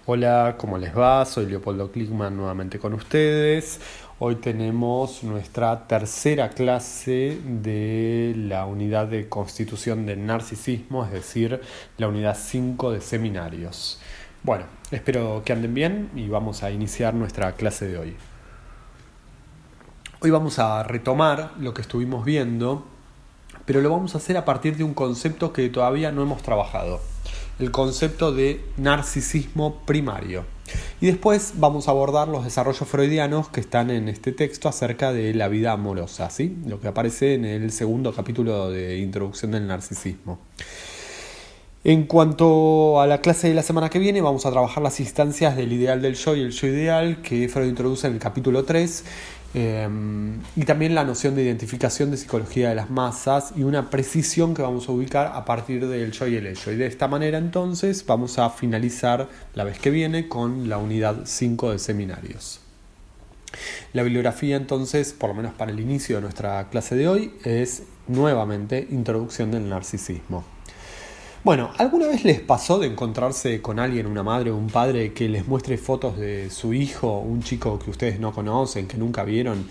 Hola, ¿cómo les va? Soy Leopoldo Klickman nuevamente con ustedes. Hoy tenemos nuestra tercera clase de la unidad de constitución del narcisismo, es decir, la unidad 5 de seminarios. Bueno, espero que anden bien y vamos a iniciar nuestra clase de hoy. Hoy vamos a retomar lo que estuvimos viendo, pero lo vamos a hacer a partir de un concepto que todavía no hemos trabajado, el concepto de narcisismo primario. Y después vamos a abordar los desarrollos freudianos que están en este texto acerca de la vida amorosa, ¿sí? Lo que aparece en el segundo capítulo de Introducción del Narcisismo. En cuanto a la clase de la semana que viene, vamos a trabajar las instancias del ideal del yo y el yo ideal que Freud introduce en el capítulo 3, y también la noción de identificación de psicología de las masas y una precisión que vamos a ubicar a partir del yo y el ello. Y de esta manera entonces vamos a finalizar la vez que viene con la unidad 5 de seminarios. La bibliografía entonces, por lo menos para el inicio de nuestra clase de hoy, es nuevamente Introducción del Narcisismo. Bueno, ¿alguna vez les pasó de encontrarse con alguien, una madre o un padre, que les muestre fotos de su hijo, un chico que ustedes no conocen, que nunca vieron,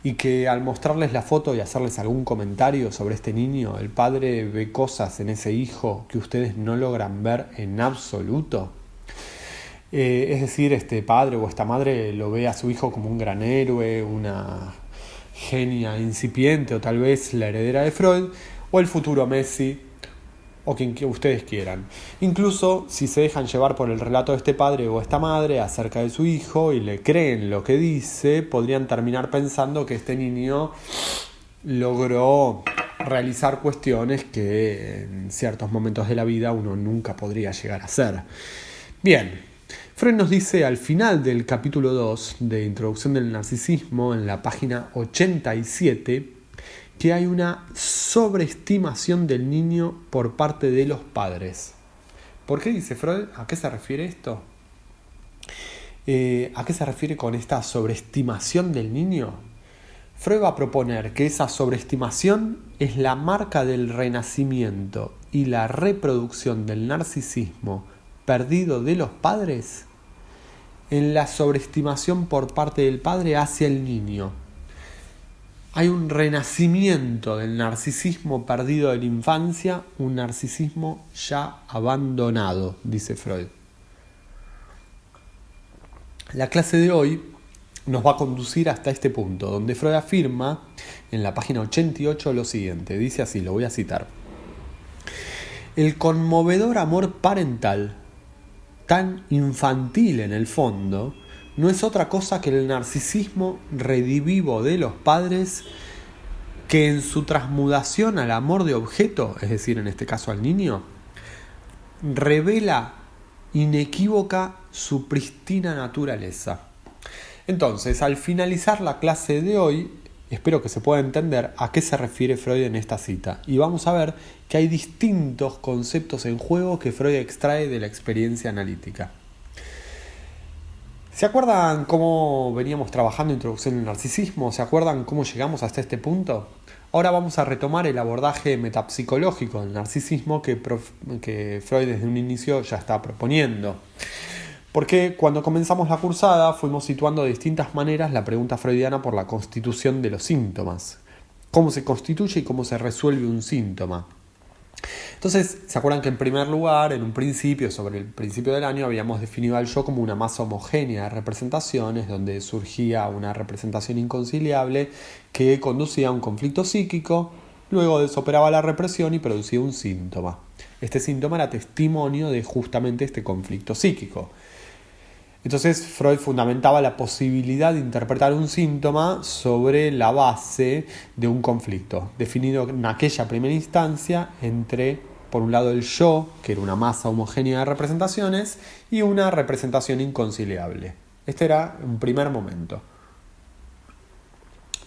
y que al mostrarles la foto y hacerles algún comentario sobre este niño, el padre ve cosas en ese hijo que ustedes no logran ver en absoluto? Es decir, este padre o esta madre lo ve a su hijo como un gran héroe, una genia incipiente o tal vez la heredera de Freud, o el futuro Messi, o quien que ustedes quieran. Incluso si se dejan llevar por el relato de este padre o esta madre acerca de su hijo y le creen lo que dice, podrían terminar pensando que este niño logró realizar cuestiones que en ciertos momentos de la vida uno nunca podría llegar a hacer. Bien, Freud nos dice al final del capítulo 2 de Introducción del Narcisismo, en la página 87, que hay una sobreestimación del niño por parte de los padres. ¿Por qué dice Freud? ¿A qué se refiere esto? ¿A qué se refiere con esta sobreestimación del niño? Freud va a proponer que esa sobreestimación es la marca del renacimiento y la reproducción del narcisismo perdido de los padres en la sobreestimación por parte del padre hacia el niño. Hay un renacimiento del narcisismo perdido de la infancia, un narcisismo ya abandonado, dice Freud. La clase de hoy nos va a conducir hasta este punto, donde Freud afirma en la página 88 lo siguiente, dice así, lo voy a citar. El conmovedor amor parental, tan infantil en el fondo, no es otra cosa que el narcisismo redivivo de los padres que en su transmutación al amor de objeto, es decir, en este caso al niño, revela inequívoca su pristina naturaleza. Entonces, al finalizar la clase de hoy, espero que se pueda entender a qué se refiere Freud en esta cita. Y vamos a ver que hay distintos conceptos en juego que Freud extrae de la experiencia analítica. ¿Se acuerdan cómo veníamos trabajando Introducción al Narcisismo? ¿Se acuerdan cómo llegamos hasta este punto? Ahora vamos a retomar el abordaje metapsicológico del narcisismo que Freud desde un inicio ya está proponiendo. Porque cuando comenzamos la cursada fuimos situando de distintas maneras la pregunta freudiana por la constitución de los síntomas. ¿Cómo se constituye y cómo se resuelve un síntoma? Entonces, ¿se acuerdan que en primer lugar, en un principio, sobre el principio del año, habíamos definido al yo como una masa homogénea de representaciones, donde surgía una representación inconciliable que conducía a un conflicto psíquico, luego desoperaba la represión y producía un síntoma. Este síntoma era testimonio de justamente este conflicto psíquico. Entonces Freud fundamentaba la posibilidad de interpretar un síntoma sobre la base de un conflicto, definido en aquella primera instancia entre, por un lado, el yo, que era una masa homogénea de representaciones, y una representación inconciliable. Este era un primer momento.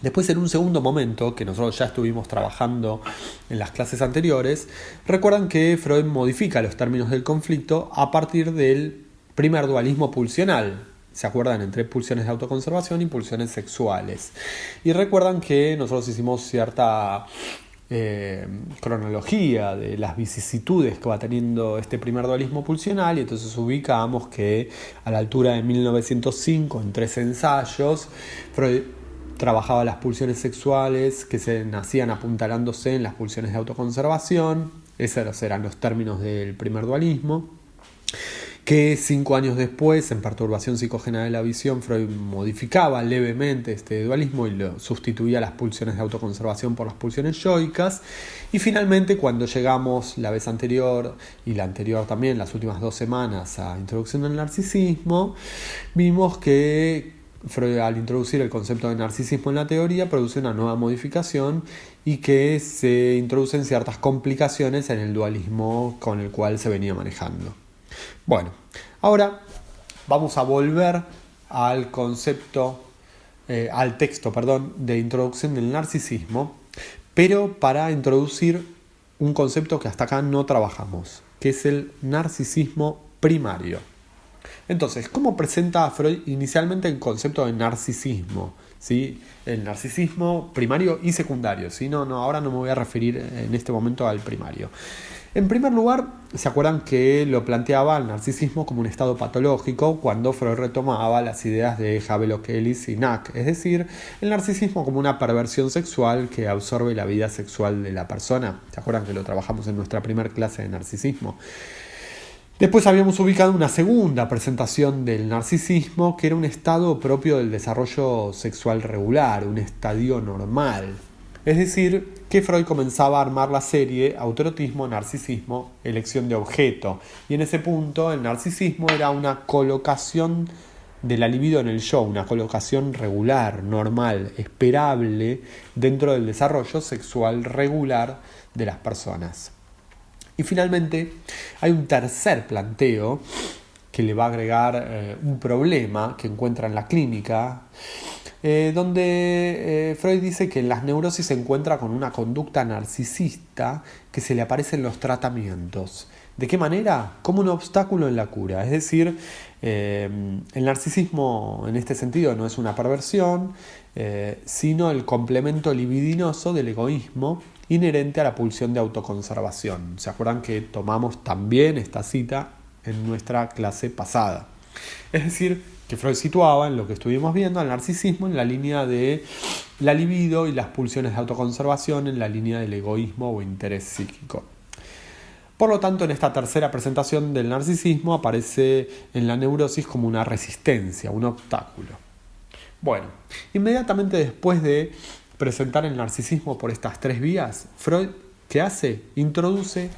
Después, en un segundo momento, que nosotros ya estuvimos trabajando en las clases anteriores, recuerdan que Freud modifica los términos del conflicto a partir del primer dualismo pulsional. ¿Se acuerdan? Entre pulsiones de autoconservación y pulsiones sexuales. Y recuerdan que nosotros hicimos cierta cronología de las vicisitudes que va teniendo este primer dualismo pulsional, y entonces ubicamos que a la altura de 1905, en 3 ensayos, Freud trabajaba las pulsiones sexuales que se nacían apuntalándose en las pulsiones de autoconservación. Esos eran los términos del primer dualismo, que 5 años después, en Perturbación psicógena de la visión, Freud modificaba levemente este dualismo y lo sustituía las pulsiones de autoconservación por las pulsiones yoicas. Y finalmente, cuando llegamos la vez anterior y la anterior también, las últimas 2 semanas, a Introducción del narcisismo, vimos que Freud, al introducir el concepto de narcisismo en la teoría, produce una nueva modificación y que se introducen ciertas complicaciones en el dualismo con el cual se venía manejando. Bueno, ahora vamos a volver al concepto, al texto, de Introducción del narcisismo, pero para introducir un concepto que hasta acá no trabajamos, que es el narcisismo primario. Entonces, ¿cómo presenta Freud inicialmente el concepto de narcisismo? ¿Sí? El narcisismo primario y secundario. ¿Sí? Ahora no me voy a referir en este momento al primario. En primer lugar, ¿se acuerdan que lo planteaba el narcisismo como un estado patológico cuando Freud retomaba las ideas de Havelock Ellis y Nack? Es decir, el narcisismo como una perversión sexual que absorbe la vida sexual de la persona. ¿Se acuerdan que lo trabajamos en nuestra primera clase de narcisismo? Después habíamos ubicado una segunda presentación del narcisismo, que era un estado propio del desarrollo sexual regular, un estadio normal. Es decir, que Freud comenzaba a armar la serie autoerotismo, narcisismo, elección de objeto. Y en ese punto el narcisismo era una colocación de la libido en el yo, una colocación regular, normal, esperable dentro del desarrollo sexual regular de las personas. Y finalmente hay un tercer planteo que le va a agregar un problema que encuentra en la clínica, donde Freud dice que en las neurosis se encuentra con una conducta narcisista que se le aparece en los tratamientos. ¿De qué manera? Como un obstáculo en la cura. Es decir, el narcisismo en este sentido no es una perversión, sino el complemento libidinoso del egoísmo inherente a la pulsión de autoconservación. ¿Se acuerdan que tomamos también esta cita en nuestra clase pasada? Es decir, que Freud situaba en lo que estuvimos viendo al narcisismo en la línea de la libido y las pulsiones de autoconservación en la línea del egoísmo o interés psíquico. Por lo tanto, en esta tercera presentación del narcisismo aparece en la neurosis como una resistencia, un obstáculo. Bueno, inmediatamente después de presentar el narcisismo por estas 3 vías, Freud, ¿qué hace? Introduce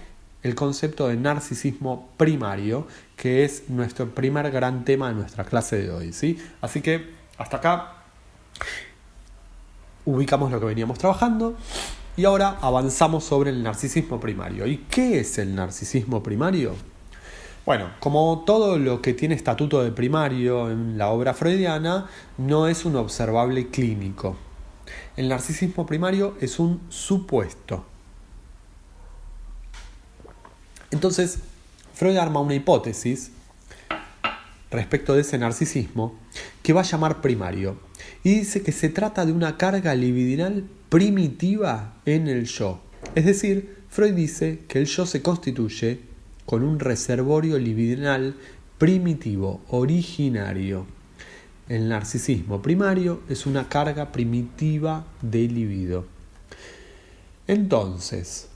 el concepto de narcisismo primario, que es nuestro primer gran tema de nuestra clase de hoy, ¿sí? Así que hasta acá ubicamos lo que veníamos trabajando y ahora avanzamos sobre el narcisismo primario. ¿Y qué es el narcisismo primario? Bueno, como todo lo que tiene estatuto de primario en la obra freudiana, no es un observable clínico. El narcisismo primario es un supuesto. Entonces, Freud arma una hipótesis respecto de ese narcisismo que va a llamar primario y dice que se trata de una carga libidinal primitiva en el yo. Es decir, Freud dice que el yo se constituye con un reservorio libidinal primitivo, originario. El narcisismo primario es una carga primitiva de libido. Entonces,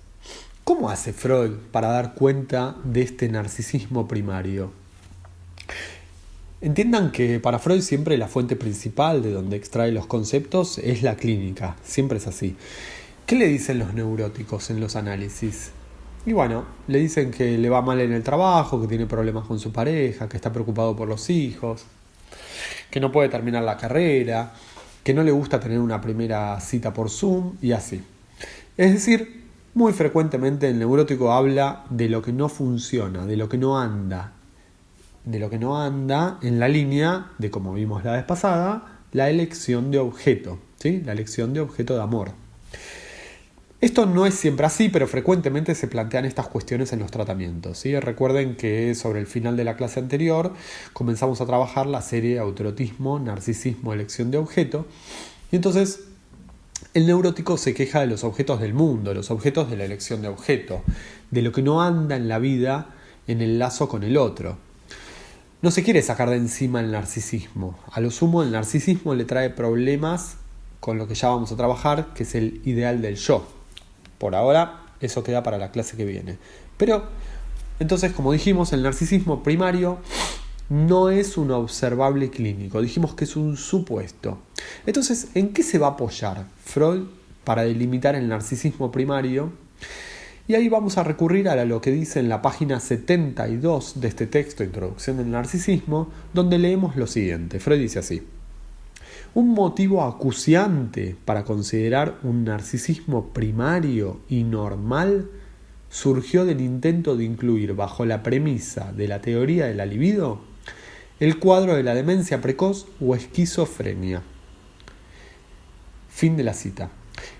¿cómo hace Freud para dar cuenta de este narcisismo primario? Entiendan que para Freud siempre la fuente principal de donde extrae los conceptos es la clínica, siempre es así. ¿Qué le dicen los neuróticos en los análisis? Y bueno, le dicen que le va mal en el trabajo, que tiene problemas con su pareja, que está preocupado por los hijos, que no puede terminar la carrera, que no le gusta tener una primera cita por Zoom y así. Es decir, muy frecuentemente el neurótico habla de lo que no funciona, de lo que no anda. De lo que no anda en la línea de, como vimos la vez pasada, la elección de objeto, ¿sí? La elección de objeto de amor. Esto no es siempre así, pero frecuentemente se plantean estas cuestiones en los tratamientos, ¿sí? Recuerden que sobre el final de la clase anterior comenzamos a trabajar la serie autoerotismo, narcisismo, elección de objeto. Y entonces El neurótico se queja de los objetos del mundo, de los objetos de la elección de objeto, de lo que no anda en la vida en el lazo con el otro. No se quiere sacar de encima el narcisismo. A lo sumo, el narcisismo le trae problemas con lo que ya vamos a trabajar, que es el ideal del yo. Por ahora, eso queda para la clase que viene. Pero, entonces, como dijimos, el narcisismo primario no es un observable clínico. Dijimos que es un supuesto. Entonces, ¿en qué se va a apoyar Freud para delimitar el narcisismo primario? Y ahí vamos a recurrir a lo que dice en la página 72 de este texto, Introducción del Narcisismo, donde leemos lo siguiente. Freud dice así: un motivo acuciante para considerar un narcisismo primario y normal surgió del intento de incluir bajo la premisa de la teoría de la libido el cuadro de la demencia precoz o esquizofrenia. Fin de la cita.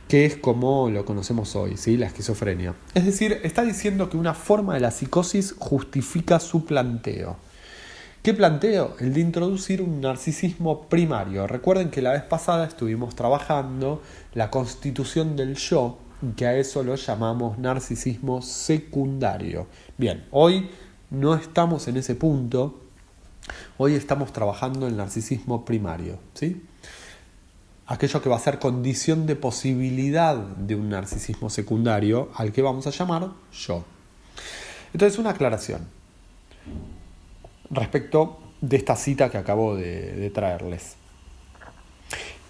Que es como lo conocemos hoy, ¿sí? La esquizofrenia. Es decir, está diciendo que una forma de la psicosis justifica su planteo. ¿Qué planteo? El de introducir un narcisismo primario. Recuerden que la vez pasada estuvimos trabajando la constitución del yo, que a eso lo llamamos narcisismo secundario. Bien, hoy no estamos en ese punto, hoy estamos trabajando el narcisismo primario, ¿sí? Aquello que va a ser condición de posibilidad de un narcisismo secundario, al que vamos a llamar yo. Entonces, una aclaración respecto de esta cita que acabo de traerles.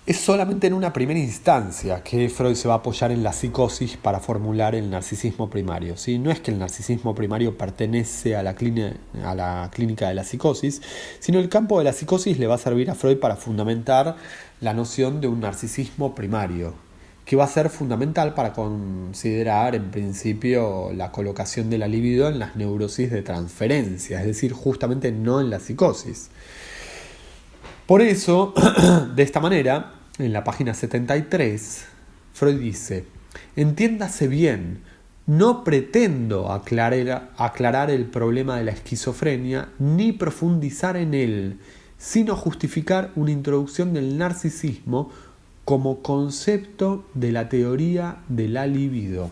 Es solamente en una primera instancia que Freud se va a apoyar en la psicosis para formular el narcisismo primario, ¿sí? No es que el narcisismo primario pertenece a la clínica de la psicosis, sino el campo de la psicosis le va a servir a Freud para fundamentar la noción de un narcisismo primario, que va a ser fundamental para considerar en principio la colocación de la libido en las neurosis de transferencia, es decir, justamente no en la psicosis. Por eso, de esta manera, en la página 73, Freud dice: entiéndase bien, no pretendo aclarar el problema de la esquizofrenia ni profundizar en él, sino justificar una introducción del narcisismo como concepto de la teoría de la libido.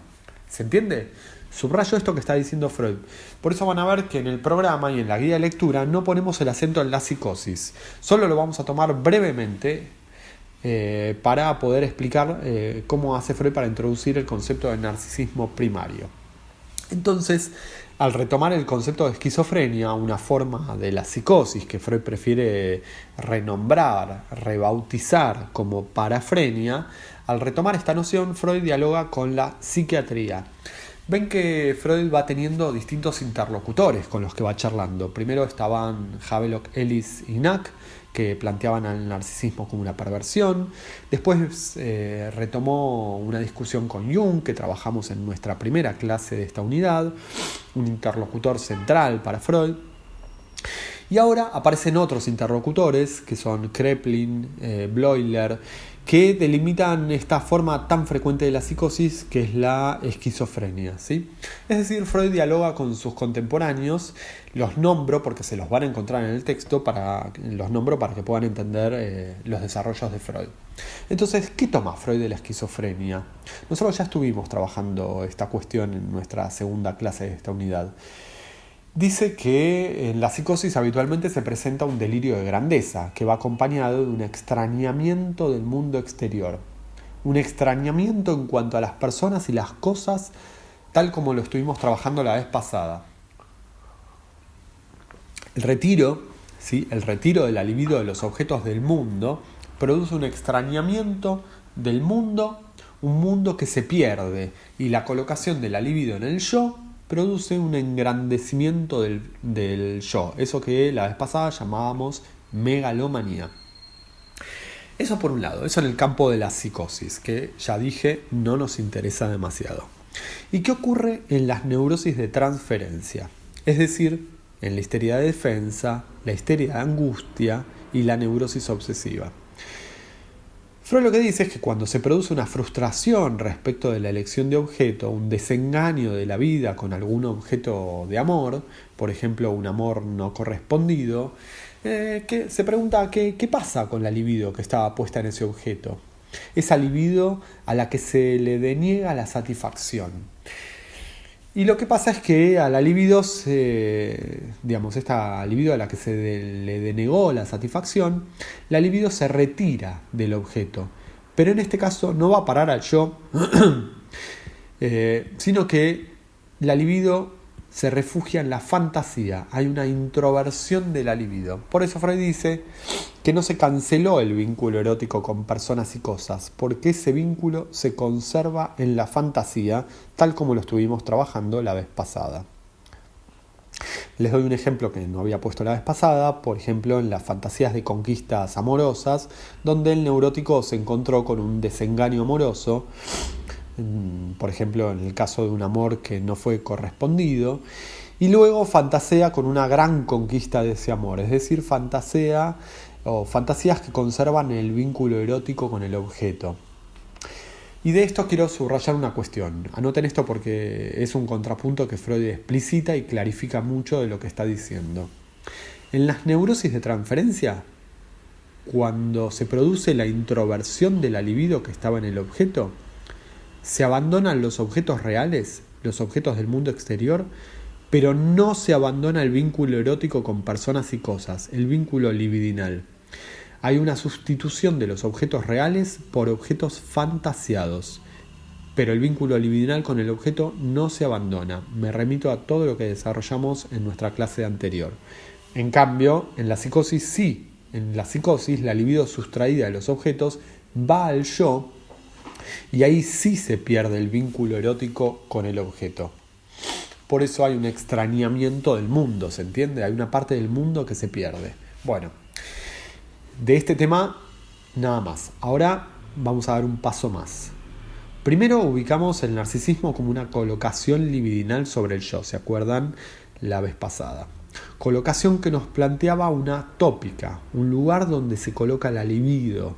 ¿Se entiende? Subrayo esto que está diciendo Freud. Por eso van a ver que en el programa y en la guía de lectura no ponemos el acento en la psicosis. Solo lo vamos a tomar brevemente para poder explicar cómo hace Freud para introducir el concepto de narcisismo primario. Entonces, al retomar el concepto de esquizofrenia, una forma de la psicosis que Freud prefiere renombrar, rebautizar como parafrenia, al retomar esta noción, Freud dialoga con la psiquiatría. Ven que Freud va teniendo distintos interlocutores con los que va charlando. Primero estaban Havelock Ellis y Knack, que planteaban al narcisismo como una perversión. Después retomó una discusión con Jung, que trabajamos en nuestra primera clase de esta unidad, un interlocutor central para Freud. Y ahora aparecen otros interlocutores, que son Kraepelin, Bleuler, que delimitan esta forma tan frecuente de la psicosis que es la esquizofrenia, ¿sí? Es decir, Freud dialoga con sus contemporáneos, los nombro porque se los van a encontrar en el texto, los nombro para que puedan entender los desarrollos de Freud. Entonces, ¿qué toma Freud de la esquizofrenia? Nosotros ya estuvimos trabajando esta cuestión en nuestra segunda clase de esta unidad. Dice que en la psicosis habitualmente se presenta un delirio de grandeza que va acompañado de un extrañamiento del mundo exterior. Un extrañamiento en cuanto a las personas y las cosas, tal como lo estuvimos trabajando la vez pasada. El retiro de la libido de los objetos del mundo produce un extrañamiento del mundo, un mundo que se pierde, y la colocación de la libido en el yo produce un engrandecimiento del yo, eso que la vez pasada llamábamos megalomanía. Eso por un lado, eso en el campo de la psicosis, que ya dije no nos interesa demasiado. ¿Y qué ocurre en las neurosis de transferencia? Es decir, en la histeria de defensa, la histeria de angustia y la neurosis obsesiva. Freud lo que dice es que cuando se produce una frustración respecto de la elección de objeto, un desengaño de la vida con algún objeto de amor, por ejemplo un amor no correspondido, que se pregunta qué pasa con la libido que estaba puesta en ese objeto. esa libido a la que se le deniega la satisfacción. Y lo que pasa es que a la libido, esta libido a la que le denegó la satisfacción, la libido se retira del objeto. Pero en este caso no va a parar al yo, sino que la libido se refugia en la fantasía. Hay una introversión de la libido. Por eso Freud dice que no se canceló el vínculo erótico con personas y cosas, porque ese vínculo se conserva en la fantasía, tal como lo estuvimos trabajando la vez pasada. Les doy un ejemplo que no había puesto la vez pasada, por ejemplo en las fantasías de conquistas amorosas, donde el neurótico se encontró con un desengaño amoroso, por ejemplo en el caso de un amor que no fue correspondido, y luego fantasea con una gran conquista de ese amor, es decir, fantasías que conservan el vínculo erótico con el objeto. Y de esto quiero subrayar una cuestión. Anoten esto porque es un contrapunto que Freud explicita y clarifica mucho de lo que está diciendo. En las neurosis de transferencia, cuando se produce la introversión de la libido que estaba en el objeto, se abandonan los objetos reales, los objetos del mundo exterior, pero no se abandona el vínculo erótico con personas y cosas, el vínculo libidinal. Hay una sustitución de los objetos reales por objetos fantasiados, pero el vínculo libidinal con el objeto no se abandona. Me remito a todo lo que desarrollamos en nuestra clase anterior. En cambio, en la psicosis sí. En la psicosis, la libido sustraída de los objetos va al yo y ahí sí se pierde el vínculo erótico con el objeto. Por eso hay un extrañamiento del mundo, ¿se entiende? Hay una parte del mundo que se pierde. Bueno, de este tema nada más. Ahora vamos a dar un paso más. Primero ubicamos el narcisismo como una colocación libidinal sobre el yo, ¿se acuerdan? La vez pasada. Colocación que nos planteaba una tópica, un lugar donde se coloca la libido.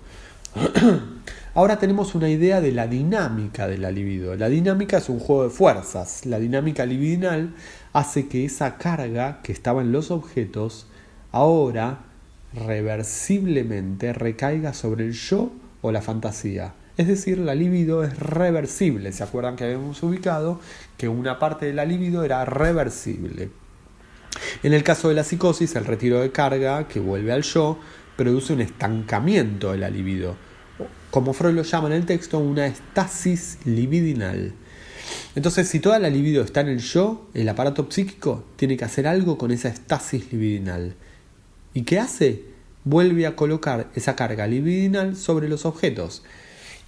Ahora tenemos una idea de la dinámica de la libido. La dinámica es un juego de fuerzas. La dinámica libidinal hace que esa carga que estaba en los objetos ahora reversiblemente recaiga sobre el yo o la fantasía. Es decir, la libido es reversible. ¿Se acuerdan que habíamos ubicado que una parte de la libido era reversible? En el caso de la psicosis, el retiro de carga que vuelve al yo produce un estancamiento de la libido. Como Freud lo llama en el texto, una estasis libidinal. Entonces, si toda la libido está en el yo, el aparato psíquico tiene que hacer algo con esa estasis libidinal. ¿Y qué hace? Vuelve a colocar esa carga libidinal sobre los objetos.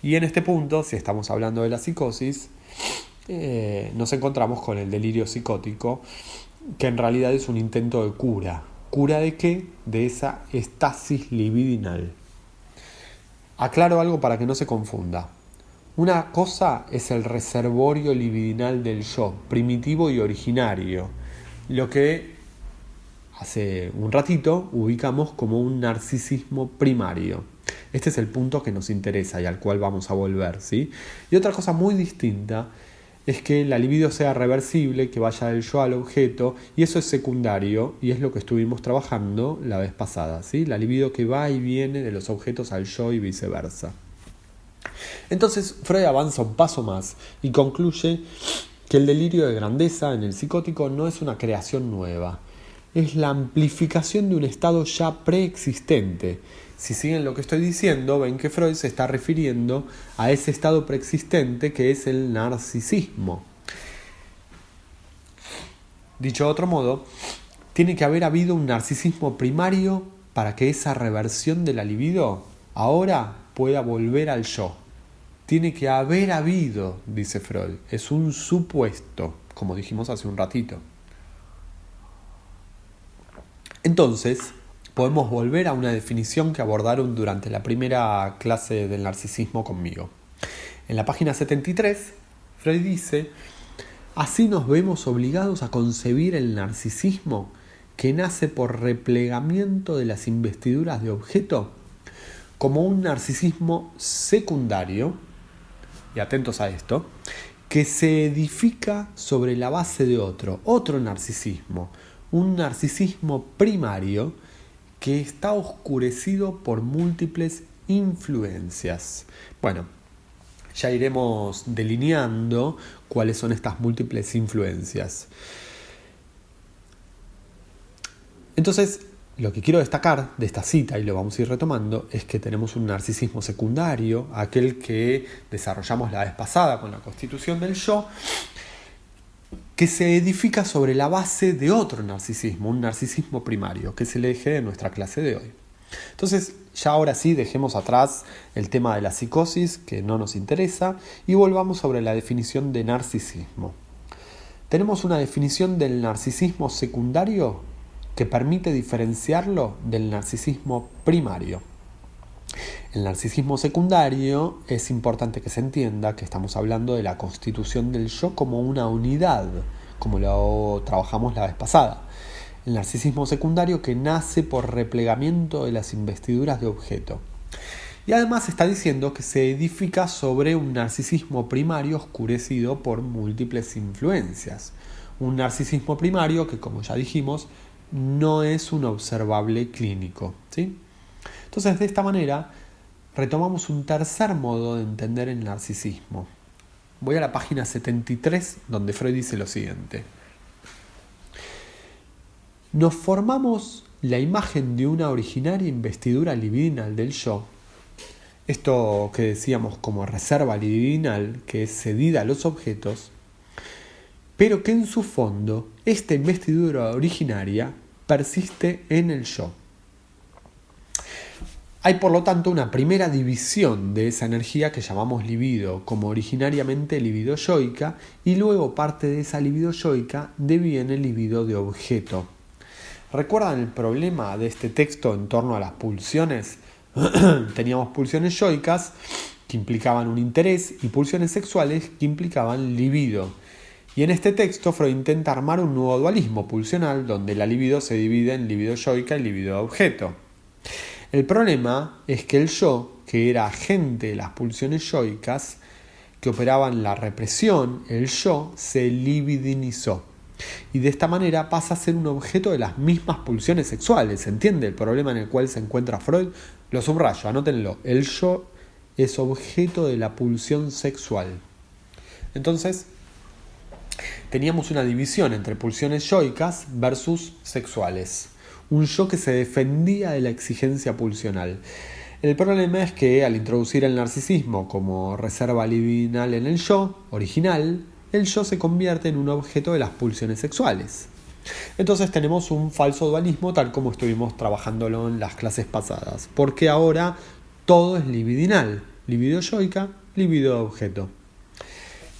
Y en este punto, si estamos hablando de la psicosis, nos encontramos con el delirio psicótico, que en realidad es un intento de cura. ¿Cura de qué? De esa estasis libidinal. Aclaro algo para que no se confunda. Una cosa es el reservorio libidinal del yo, primitivo y originario, lo que hace un ratito ubicamos como un narcisismo primario. Este es el punto que nos interesa y al cual vamos a volver, ¿sí? Y otra cosa muy distinta es que la libido sea reversible, que vaya del yo al objeto, y eso es secundario, y es lo que estuvimos trabajando la vez pasada, ¿sí? La libido que va y viene de los objetos al yo y viceversa. Entonces Freud avanza un paso más y concluye que el delirio de grandeza en el psicótico no es una creación nueva, es la amplificación de un estado ya preexistente. Si siguen lo que estoy diciendo, ven que Freud se está refiriendo a ese estado preexistente que es el narcisismo. Dicho de otro modo, tiene que haber habido un narcisismo primario para que esa reversión de la libido ahora pueda volver al yo. Tiene que haber habido, dice Freud, es un supuesto, como dijimos hace un ratito. Entonces, podemos volver a una definición que abordaron durante la primera clase del narcisismo conmigo. En la página 73, Freud dice: así nos vemos obligados a concebir el narcisismo que nace por replegamiento de las investiduras de objeto como un narcisismo secundario, y atentos a esto, que se edifica sobre la base de otro narcisismo, un narcisismo primario que está oscurecido por múltiples influencias. Bueno, ya iremos delineando cuáles son estas múltiples influencias. Entonces, lo que quiero destacar de esta cita, y lo vamos a ir retomando, es que tenemos un narcisismo secundario, aquel que desarrollamos la vez pasada con la constitución del yo, que se edifica sobre la base de otro narcisismo, un narcisismo primario, que es el eje de nuestra clase de hoy. Entonces, ya ahora sí, dejemos atrás el tema de la psicosis, que no nos interesa, y volvamos sobre la definición de narcisismo. Tenemos una definición del narcisismo secundario que permite diferenciarlo del narcisismo primario. El narcisismo secundario es importante que se entienda que estamos hablando de la constitución del yo como una unidad, como lo trabajamos la vez pasada. El narcisismo secundario que nace por replegamiento de las investiduras de objeto. Y además está diciendo que se edifica sobre un narcisismo primario oscurecido por múltiples influencias. Un narcisismo primario que, como ya dijimos, no es un observable clínico, ¿sí? Entonces, de esta manera, retomamos un tercer modo de entender el narcisismo. Voy a la página 73, donde Freud dice lo siguiente. Nos formamos la imagen de una originaria investidura libidinal del yo. Esto que decíamos como reserva libidinal, que es cedida a los objetos, pero que en su fondo esta investidura originaria persiste en el yo. Hay por lo tanto una primera división de esa energía que llamamos libido como originariamente libido yoica, y luego parte de esa libido yoica deviene libido de objeto. ¿Recuerdan el problema de este texto en torno a las pulsiones? Teníamos pulsiones yoicas que implicaban un interés y pulsiones sexuales que implicaban libido. Y en este texto Freud intenta armar un nuevo dualismo pulsional donde la libido se divide en libido yoica y libido de objeto. El problema es que el yo, que era agente de las pulsiones yoicas que operaban la represión, el yo se libidinizó. Y de esta manera pasa a ser un objeto de las mismas pulsiones sexuales. ¿Se entiende el problema en el cual se encuentra Freud? Lo subrayo, anótenlo. El yo es objeto de la pulsión sexual. Entonces, teníamos una división entre pulsiones yoicas versus sexuales. Un yo que se defendía de la exigencia pulsional. El problema es que al introducir el narcisismo como reserva libidinal en el yo original, el yo se convierte en un objeto de las pulsiones sexuales. Entonces tenemos un falso dualismo tal como estuvimos trabajándolo en las clases pasadas, porque ahora todo es libidinal, libido yoica, libido de objeto.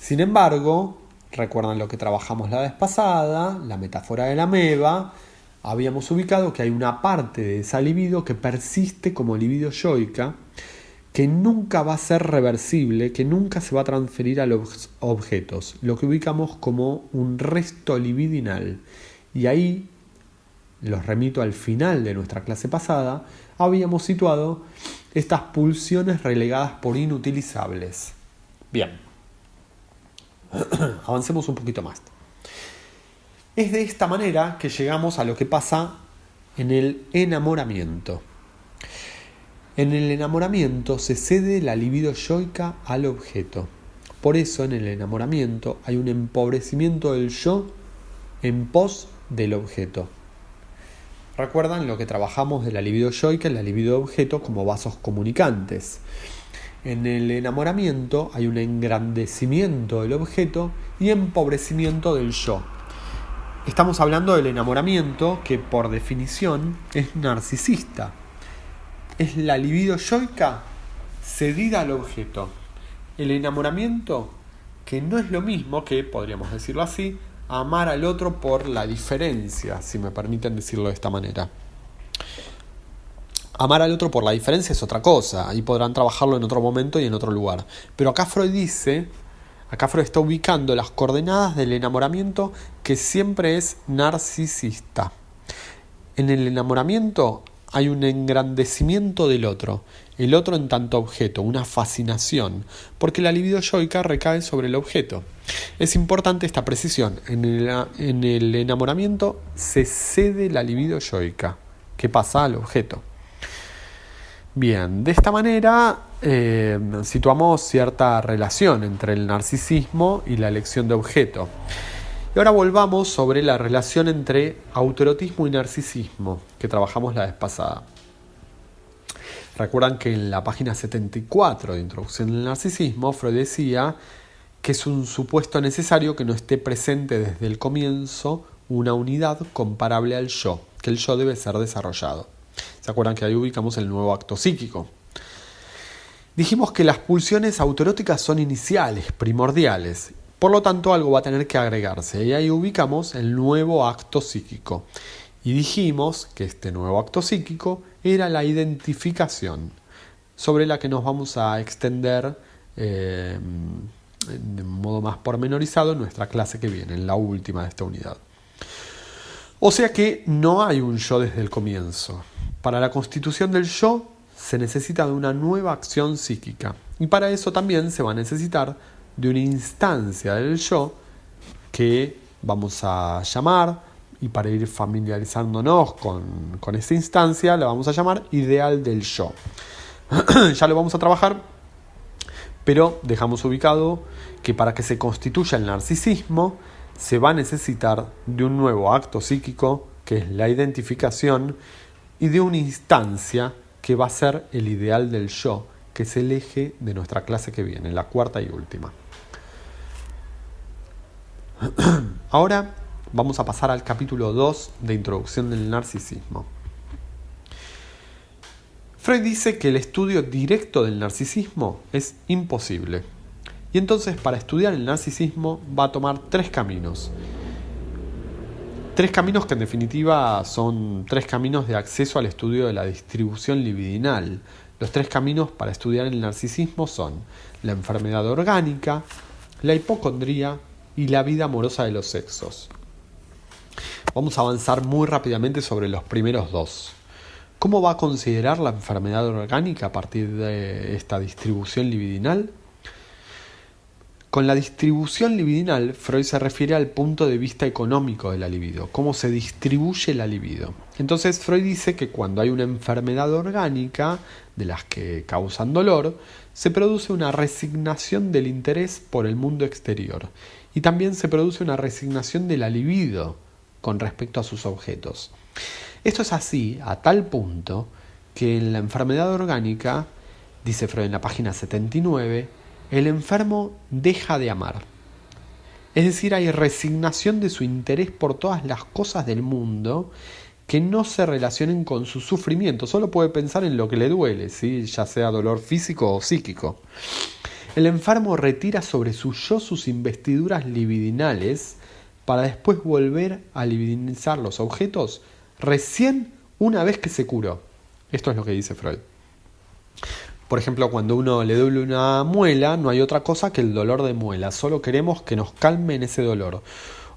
Sin embargo, recuerdan lo que trabajamos la vez pasada, la metáfora de la ameba. Habíamos ubicado que hay una parte de esa libido que persiste como libido yoica, que nunca va a ser reversible, que nunca se va a transferir a los objetos, lo que ubicamos como un resto libidinal. Y ahí, los remito al final de nuestra clase pasada, habíamos situado estas pulsiones relegadas por inutilizables. Bien, avancemos un poquito más. Es de esta manera que llegamos a lo que pasa en el enamoramiento. En el enamoramiento se cede la libido yoica al objeto. Por eso en el enamoramiento hay un empobrecimiento del yo en pos del objeto. ¿Recuerdan lo que trabajamos de la libido yoica y la libido de objeto como vasos comunicantes? En el enamoramiento hay un engrandecimiento del objeto y empobrecimiento del yo. Estamos hablando del enamoramiento que por definición es narcisista. Es la libido yoica cedida al objeto. El enamoramiento que no es lo mismo que, podríamos decirlo así, amar al otro por la diferencia, si me permiten decirlo de esta manera. Amar al otro por la diferencia es otra cosa, ahí podrán trabajarlo en otro momento y en otro lugar. Pero acá Freud está ubicando las coordenadas del enamoramiento que siempre es narcisista. En el enamoramiento hay un engrandecimiento del otro, el otro en tanto objeto, una fascinación, porque la libido yoica recae sobre el objeto. Es importante esta precisión, en el enamoramiento se cede la libido yoica, que pasa al objeto. Bien, de esta manera situamos cierta relación entre el narcisismo y la elección de objeto. Y ahora volvamos sobre la relación entre autoerotismo y narcisismo, que trabajamos la vez pasada. Recuerdan que en la página 74 de Introducción al Narcisismo, Freud decía que es un supuesto necesario que no esté presente desde el comienzo una unidad comparable al yo, que el yo debe ser desarrollado. ¿Se acuerdan que ahí ubicamos el nuevo acto psíquico? Dijimos que las pulsiones autoeróticas son iniciales, primordiales, por lo tanto algo va a tener que agregarse, y ahí ubicamos el nuevo acto psíquico. Y dijimos que este nuevo acto psíquico era la identificación, sobre la que nos vamos a extender de modo más pormenorizado en nuestra clase que viene, en la última de esta unidad. O sea que no hay un yo desde el comienzo. Para la constitución del yo se necesita de una nueva acción psíquica, y para eso también se va a necesitar de una instancia del yo que vamos a llamar, y para ir familiarizándonos con esta instancia, la vamos a llamar ideal del yo. Ya lo vamos a trabajar, pero dejamos ubicado que para que se constituya el narcisismo se va a necesitar de un nuevo acto psíquico, que es la identificación, y de una instancia que va a ser el ideal del yo, que es el eje de nuestra clase que viene, la cuarta y última. Ahora vamos a pasar al capítulo 2 de Introducción del Narcisismo. Freud dice que el estudio directo del narcisismo es imposible. Y entonces para estudiar el narcisismo va a tomar tres caminos. Tres caminos que en definitiva son tres caminos de acceso al estudio de la distribución libidinal. Los tres caminos para estudiar el narcisismo son la enfermedad orgánica, la hipocondría y la vida amorosa de los sexos. Vamos a avanzar muy rápidamente sobre los primeros dos. ¿Cómo va a considerar la enfermedad orgánica a partir de esta distribución libidinal? Con la distribución libidinal, Freud se refiere al punto de vista económico de la libido, cómo se distribuye la libido. Entonces Freud dice que cuando hay una enfermedad orgánica, de las que causan dolor, se produce una resignación del interés por el mundo exterior, y también se produce una resignación de la libido con respecto a sus objetos. Esto es así a tal punto que en la enfermedad orgánica, dice Freud en la página 79, el enfermo deja de amar. Es decir, hay resignación de su interés por todas las cosas del mundo que no se relacionen con su sufrimiento. Solo puede pensar en lo que le duele, ¿sí? Ya sea dolor físico o psíquico. El enfermo retira sobre su yo sus investiduras libidinales para después volver a libidinizar los objetos recién una vez que se curó. Esto es lo que dice Freud. Por ejemplo, cuando uno le duele una muela, no hay otra cosa que el dolor de muela. Solo queremos que nos calmen ese dolor.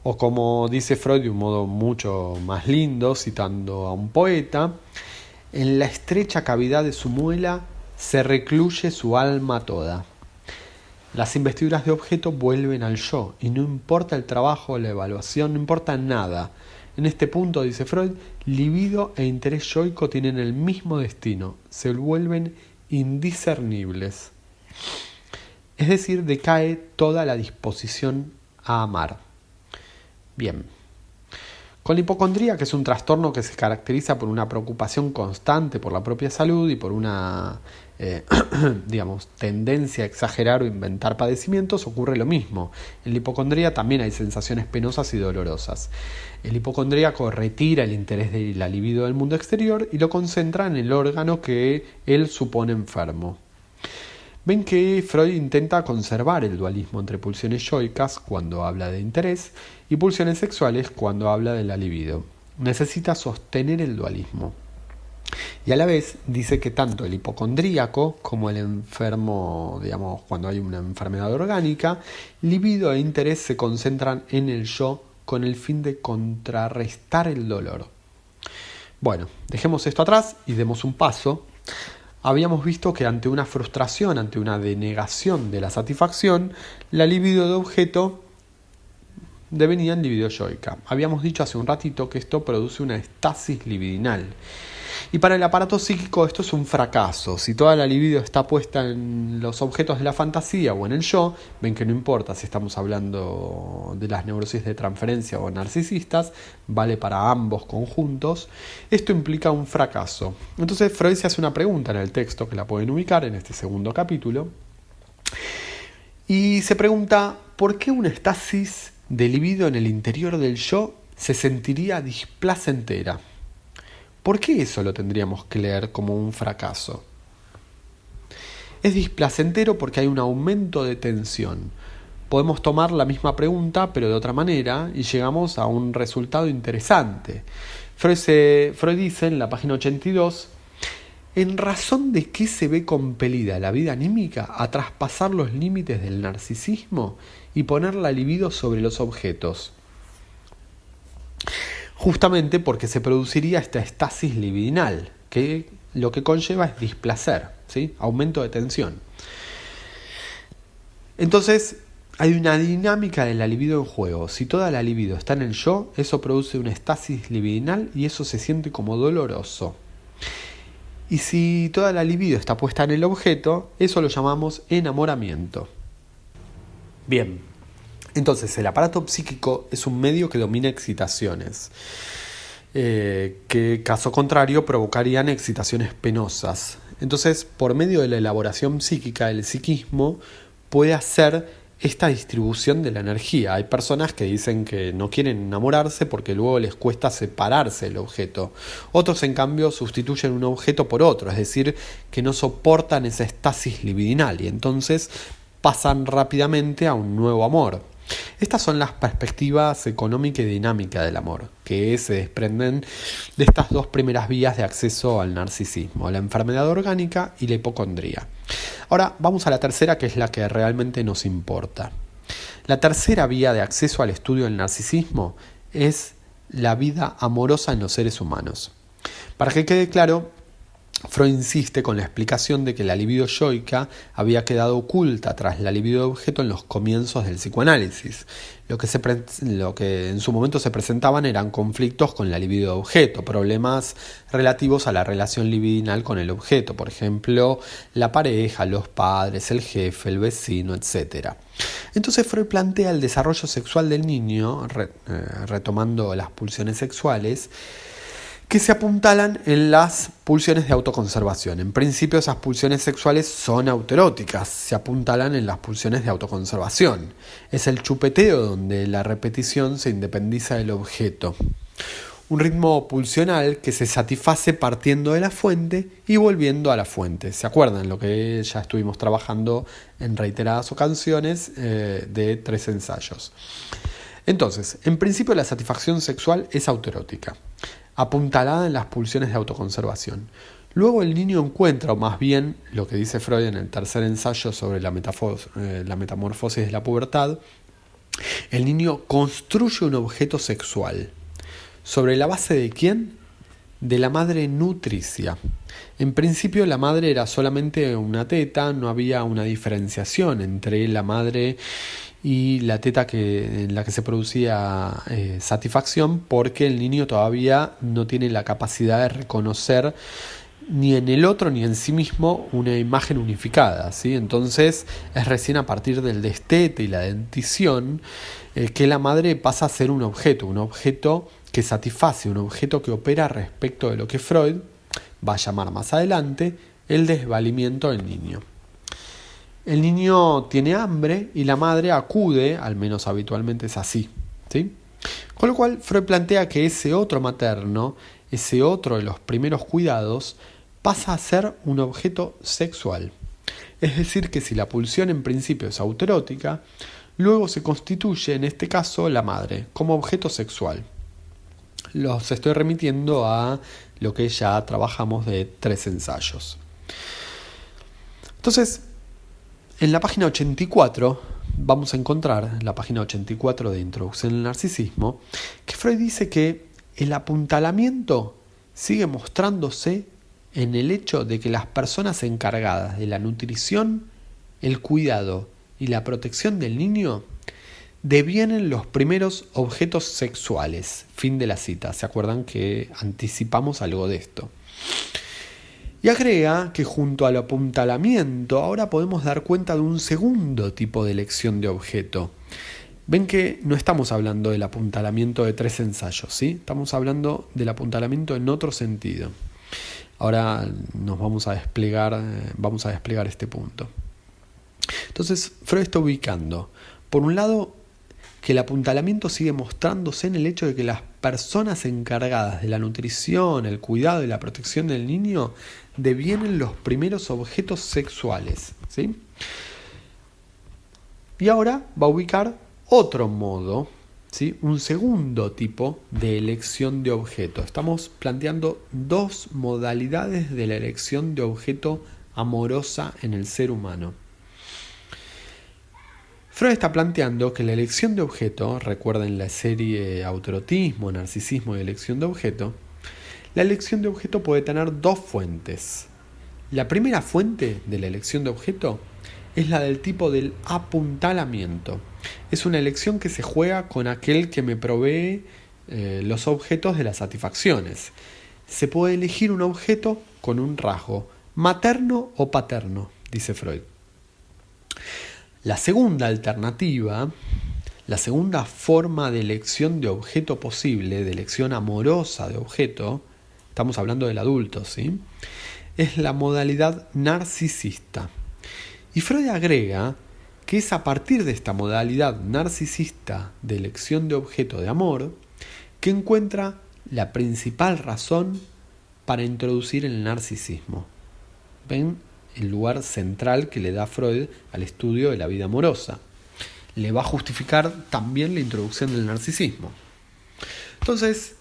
O como dice Freud de un modo mucho más lindo, citando a un poeta, en la estrecha cavidad de su muela se recluye su alma toda. Las investiduras de objeto vuelven al yo, y no importa el trabajo o la evaluación, no importa nada. En este punto, dice Freud, libido e interés yoico tienen el mismo destino, se vuelven indiscernibles. Es decir, decae toda la disposición a amar. Bien. Con la hipocondría, que es un trastorno que se caracteriza por una preocupación constante por la propia salud y por una tendencia a exagerar o inventar padecimientos, ocurre lo mismo. En la hipocondría también hay sensaciones penosas y dolorosas. El hipocondríaco retira el interés de la libido del mundo exterior y lo concentra en el órgano que él supone enfermo. Ven que Freud intenta conservar el dualismo entre pulsiones yoicas cuando habla de interés y pulsiones sexuales cuando habla de la libido. Necesita sostener el dualismo. Y a la vez dice que tanto el hipocondríaco como el enfermo, cuando hay una enfermedad orgánica, libido e interés se concentran en el yo con el fin de contrarrestar el dolor. Bueno, dejemos esto atrás y demos un paso. Habíamos visto que ante una frustración, ante una denegación de la satisfacción, la libido de objeto devenía en libido yoica. Habíamos dicho hace un ratito que esto produce una estasis libidinal. Y para el aparato psíquico esto es un fracaso. Si toda la libido está puesta en los objetos de la fantasía o en el yo, ven que no importa si estamos hablando de las neurosis de transferencia o narcisistas, vale para ambos conjuntos. Esto implica un fracaso. Entonces Freud se hace una pregunta en el texto, que la pueden ubicar en este segundo capítulo, y se pregunta: ¿por qué una estasis de libido en el interior del yo se sentiría displacentera? ¿Por qué eso lo tendríamos que leer como un fracaso? Es displacentero porque hay un aumento de tensión. Podemos tomar la misma pregunta pero de otra manera y llegamos a un resultado interesante. Freud dice en la página 82: ¿en razón de qué se ve compelida la vida anímica a traspasar los límites del narcisismo y poner la libido sobre los objetos? Justamente porque se produciría esta estasis libidinal, que lo que conlleva es displacer, ¿sí? Aumento de tensión. Entonces, hay una dinámica de la libido en juego. Si toda la libido está en el yo, eso produce una estasis libidinal y eso se siente como doloroso. Y si toda la libido está puesta en el objeto, eso lo llamamos enamoramiento. Bien. Entonces, el aparato psíquico es un medio que domina excitaciones, que caso contrario provocarían excitaciones penosas. Entonces, por medio de la elaboración psíquica, el psiquismo puede hacer esta distribución de la energía. Hay personas que dicen que no quieren enamorarse porque luego les cuesta separarse del objeto. Otros, en cambio, sustituyen un objeto por otro, es decir, que no soportan esa estasis libidinal y entonces pasan rápidamente a un nuevo amor. Estas son las perspectivas económica y dinámica del amor, que se desprenden de estas dos primeras vías de acceso al narcisismo, la enfermedad orgánica y la hipocondría. Ahora vamos a la tercera, que es la que realmente nos importa. La tercera vía de acceso al estudio del narcisismo es la vida amorosa en los seres humanos. Para que quede claro, Freud insiste con la explicación de que la libido yoica había quedado oculta tras la libido de objeto en los comienzos del psicoanálisis. Lo que en su momento se presentaban eran conflictos con la libido de objeto, problemas relativos a la relación libidinal con el objeto, por ejemplo, la pareja, los padres, el jefe, el vecino, etc. Entonces Freud plantea el desarrollo sexual del niño, retomando las pulsiones sexuales, que se apuntalan en las pulsiones de autoconservación. En principio esas pulsiones sexuales son autoeróticas, se apuntalan en las pulsiones de autoconservación. Es el chupeteo donde la repetición se independiza del objeto. Un ritmo pulsional que se satisface partiendo de la fuente y volviendo a la fuente. ¿Se acuerdan? Lo que ya estuvimos trabajando en reiteradas ocasiones de 3 ensayos. Entonces, en principio la satisfacción sexual es autoerótica, apuntalada en las pulsiones de autoconservación. Luego el niño encuentra, o más bien lo que dice Freud en el tercer ensayo sobre la metamorfosis de la pubertad, el niño construye un objeto sexual. ¿Sobre la base de quién? De la madre nutricia. En principio la madre era solamente una teta, no había una diferenciación entre la madre y la teta en la que se producía satisfacción, porque el niño todavía no tiene la capacidad de reconocer ni en el otro ni en sí mismo una imagen unificada, ¿sí? Entonces es recién a partir del destete y la dentición que la madre pasa a ser un objeto que satisface, un objeto que opera respecto de lo que Freud va a llamar más adelante el desvalimiento del niño. El niño tiene hambre y la madre acude, al menos habitualmente es así, ¿sí? Con lo cual Freud plantea que ese otro materno, ese otro de los primeros cuidados, pasa a ser un objeto sexual. Es decir, que si la pulsión en principio es autoerótica, luego se constituye en este caso la madre como objeto sexual. Los estoy remitiendo a lo que ya trabajamos de 3 ensayos. Entonces, en la página 84 vamos a encontrar, la página 84 de Introducción al Narcisismo, que Freud dice que el apuntalamiento sigue mostrándose en el hecho de que las personas encargadas de la nutrición, el cuidado y la protección del niño devienen los primeros objetos sexuales. Fin de la cita. ¿Se acuerdan que anticipamos algo de esto? Y agrega que junto al apuntalamiento ahora podemos dar cuenta de un segundo tipo de elección de objeto. Ven que no estamos hablando del apuntalamiento de 3 ensayos, ¿sí? Estamos hablando del apuntalamiento en otro sentido. Ahora vamos a desplegar este punto. Entonces, Freud está ubicando, por un lado, que el apuntalamiento sigue mostrándose en el hecho de que las personas encargadas de la nutrición, el cuidado y la protección del niño devienen los primeros objetos sexuales, ¿sí? Y ahora va a ubicar otro modo, ¿sí? Un segundo tipo de elección de objeto. Estamos planteando 2 modalidades de la elección de objeto amorosa en el ser humano. Freud está planteando que la elección de objeto, recuerden la serie autoerotismo, narcisismo y elección de objeto, la elección de objeto puede tener 2 fuentes. La primera fuente de la elección de objeto es la del tipo del apuntalamiento. Es una elección que se juega con aquel que me provee los objetos de las satisfacciones. Se puede elegir un objeto con un rasgo materno o paterno, dice Freud. La segunda alternativa, la segunda forma de elección de objeto posible, de elección amorosa de objeto, estamos hablando del adulto, ¿sí? Es la modalidad narcisista. Y Freud agrega que es a partir de esta modalidad narcisista de elección de objeto de amor que encuentra la principal razón para introducir el narcisismo. ¿Ven? El lugar central que le da Freud al estudio de la vida amorosa. Le va a justificar también la introducción del narcisismo. Entonces,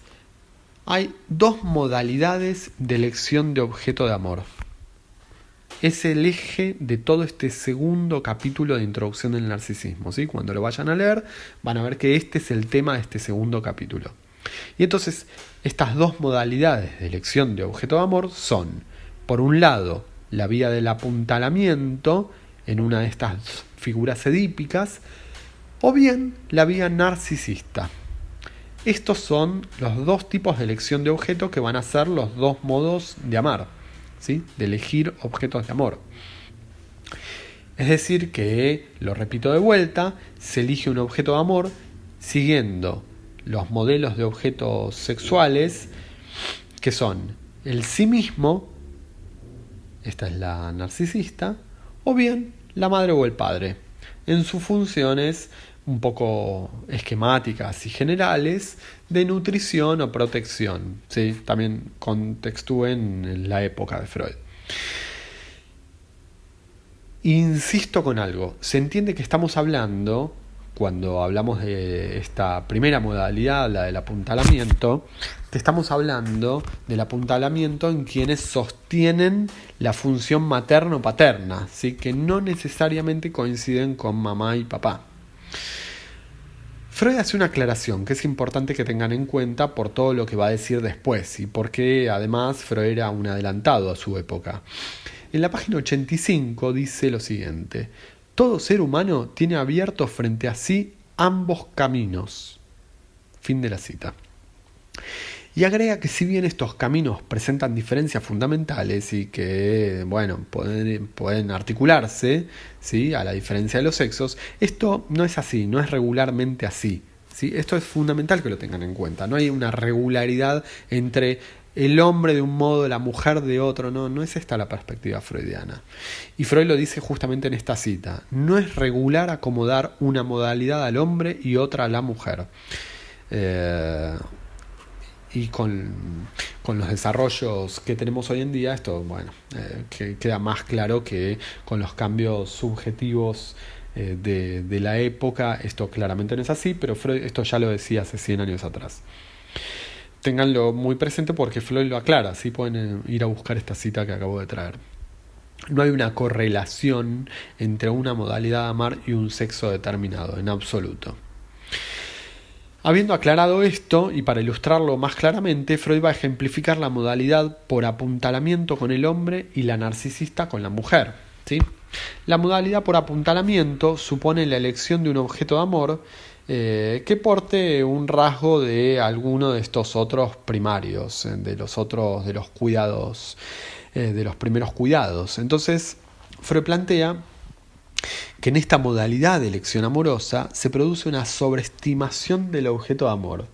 hay 2 modalidades de elección de objeto de amor. Es el eje de todo este segundo capítulo de introducción del narcisismo, ¿sí? Cuando lo vayan a leer, van a ver que este es el tema de este segundo capítulo. Y entonces, estas 2 modalidades de elección de objeto de amor son, por un lado, la vía del apuntalamiento en una de estas figuras edípicas, o bien la vía narcisista. Estos son los 2 tipos de elección de objeto que van a ser los 2 modos de amar, ¿sí? De elegir objetos de amor. Es decir que, lo repito de vuelta, se elige un objeto de amor siguiendo los modelos de objetos sexuales que son el sí mismo, esta es la narcisista, o bien la madre o el padre, en sus funciones un poco esquemáticas y generales de nutrición o protección, ¿sí? También contextúen en la época de Freud. Insisto con algo, se entiende que estamos hablando, cuando hablamos de esta primera modalidad, la del apuntalamiento, que estamos hablando del apuntalamiento en quienes sostienen la función materno-paterna, ¿sí? Que no necesariamente coinciden con mamá y papá. Freud hace una aclaración que es importante que tengan en cuenta por todo lo que va a decir después y porque además Freud era un adelantado a su época. En la página 85 dice lo siguiente: todo ser humano tiene abiertos frente a sí ambos caminos. Fin de la cita. Y agrega que si bien estos caminos presentan diferencias fundamentales y que, bueno, pueden articularse, ¿sí? A la diferencia de los sexos, esto no es así, no es regularmente así, ¿sí? Esto es fundamental que lo tengan en cuenta. No hay una regularidad entre el hombre de un modo, la mujer de otro, no es esta la perspectiva freudiana. Y Freud lo dice justamente en esta cita: no es regular acomodar una modalidad al hombre y otra a la mujer. Y con los desarrollos que tenemos hoy en día, esto, bueno, que queda más claro que con los cambios subjetivos de la época, esto claramente no es así, pero Freud esto ya lo decía hace 100 años atrás. Ténganlo muy presente porque Freud lo aclara, ¿sí? Pueden ir a buscar esta cita que acabo de traer. No hay una correlación entre una modalidad de amar y un sexo determinado, en absoluto. Habiendo aclarado esto, y para ilustrarlo más claramente, Freud va a ejemplificar la modalidad por apuntalamiento con el hombre y la narcisista con la mujer, ¿sí? La modalidad por apuntalamiento supone la elección de un objeto de amor que porte un rasgo de alguno de estos otros primarios, de los cuidados, de los primeros cuidados. Entonces, Freud plantea que en esta modalidad de elección amorosa se produce una sobreestimación del objeto de amor.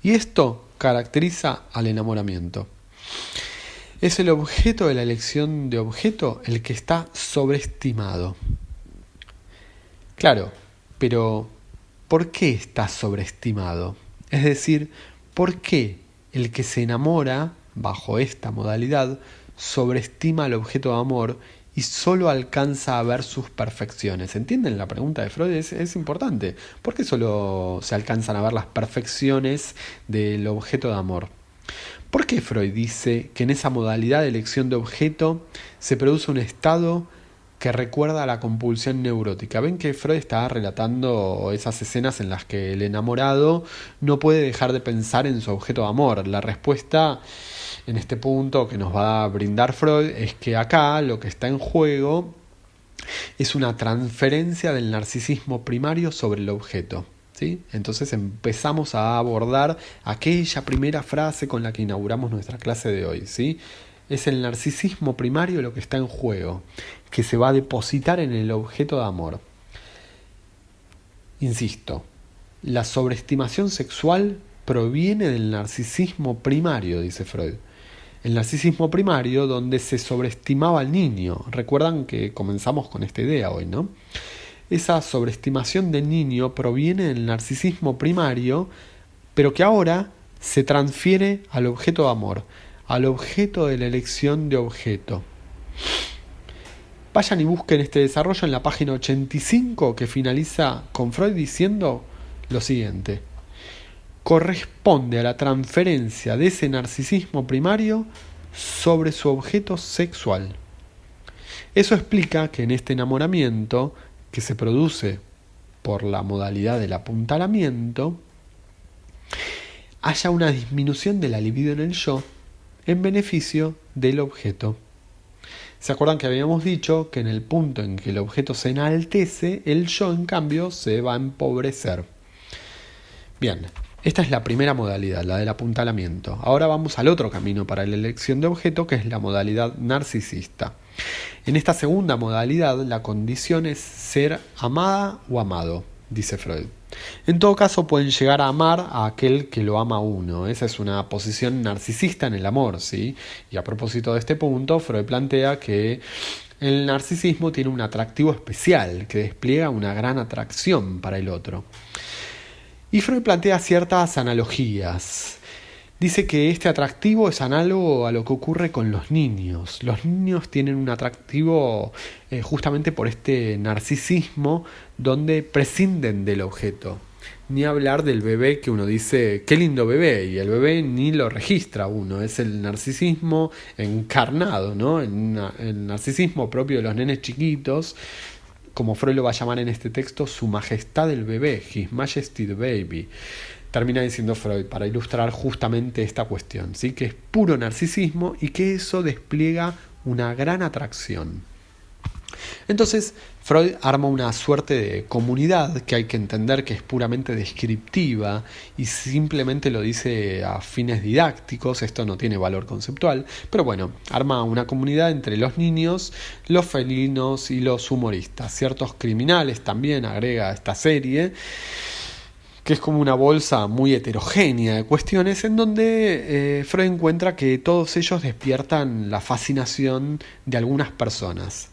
Y esto caracteriza al enamoramiento. Es el objeto de la elección de objeto el que está sobreestimado. Claro, pero ¿por qué está sobreestimado? Es decir, ¿por qué el que se enamora bajo esta modalidad sobreestima al objeto de amor y solo alcanza a ver sus perfecciones? ¿Entienden la pregunta de Freud? Es importante. ¿Por qué solo se alcanzan a ver las perfecciones del objeto de amor? ¿Por qué Freud dice que en esa modalidad de elección de objeto se produce un estado que recuerda a la compulsión neurótica? Ven que Freud está relatando esas escenas en las que el enamorado no puede dejar de pensar en su objeto de amor. La respuesta en este punto que nos va a brindar Freud es que acá lo que está en juego es una transferencia del narcisismo primario sobre el objeto. ¿Sí? Entonces empezamos a abordar aquella primera frase con la que inauguramos nuestra clase de hoy. ¿Sí? Es el narcisismo primario lo que está en juego, que se va a depositar en el objeto de amor. Insisto, la sobreestimación sexual proviene del narcisismo primario, dice Freud. El narcisismo primario donde se sobreestimaba al niño. Recuerdan que comenzamos con esta idea hoy, ¿no? Esa sobreestimación del niño proviene del narcisismo primario, pero que ahora se transfiere al objeto de amor, al objeto de la elección de objeto. Vayan y busquen este desarrollo en la página 85, que finaliza con Freud diciendo lo siguiente: corresponde a la transferencia de ese narcisismo primario sobre su objeto sexual. Eso explica que en este enamoramiento, que se produce por la modalidad del apuntalamiento, haya una disminución de la libido en el yo en beneficio del objeto. ¿Se acuerdan que habíamos dicho que en el punto en que el objeto se enaltece, el yo en cambio se va a empobrecer? Bien, esta es la primera modalidad, la del apuntalamiento. Ahora vamos al otro camino para la elección de objeto, que es la modalidad narcisista. En esta segunda modalidad, la condición es ser amada o amado, dice Freud. En todo caso, pueden llegar a amar a aquel que lo ama a uno. Esa es una posición narcisista en el amor, ¿sí? Y a propósito de este punto, Freud plantea que el narcisismo tiene un atractivo especial, que despliega una gran atracción para el otro. Y Freud plantea ciertas analogías. Dice que este atractivo es análogo a lo que ocurre con los niños. Los niños tienen un atractivo justamente por este narcisismo donde prescinden del objeto. Ni hablar del bebé, que uno dice, qué lindo bebé, y el bebé ni lo registra uno. Es el narcisismo encarnado, ¿no? El narcisismo propio de los nenes chiquitos, como Freud lo va a llamar en este texto, su majestad el bebé, His Majesty the Baby. Termina diciendo Freud para ilustrar justamente esta cuestión, ¿sí? Que es puro narcisismo y que eso despliega una gran atracción. Entonces, Freud arma una suerte de comunidad que hay que entender que es puramente descriptiva y simplemente lo dice a fines didácticos. Esto no tiene valor conceptual, pero bueno, arma una comunidad entre los niños, los felinos y los humoristas. Ciertos criminales también agrega a esta serie, que es como una bolsa muy heterogénea de cuestiones en donde Freud encuentra que todos ellos despiertan la fascinación de algunas personas.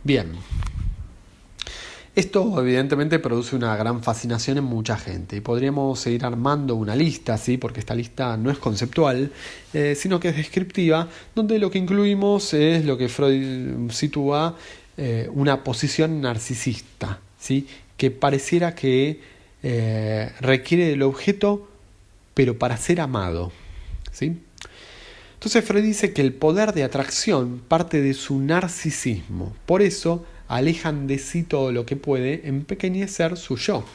Bien, esto evidentemente produce una gran fascinación en mucha gente y podríamos seguir armando una lista, ¿sí? Porque esta lista no es conceptual, sino que es descriptiva, donde lo que incluimos es lo que Freud sitúa una posición narcisista, ¿sí? Que pareciera que requiere del objeto, pero para ser amado, ¿sí? Entonces Freud dice que el poder de atracción parte de su narcisismo. Por eso alejan de sí todo lo que puede empequeñecer su yo.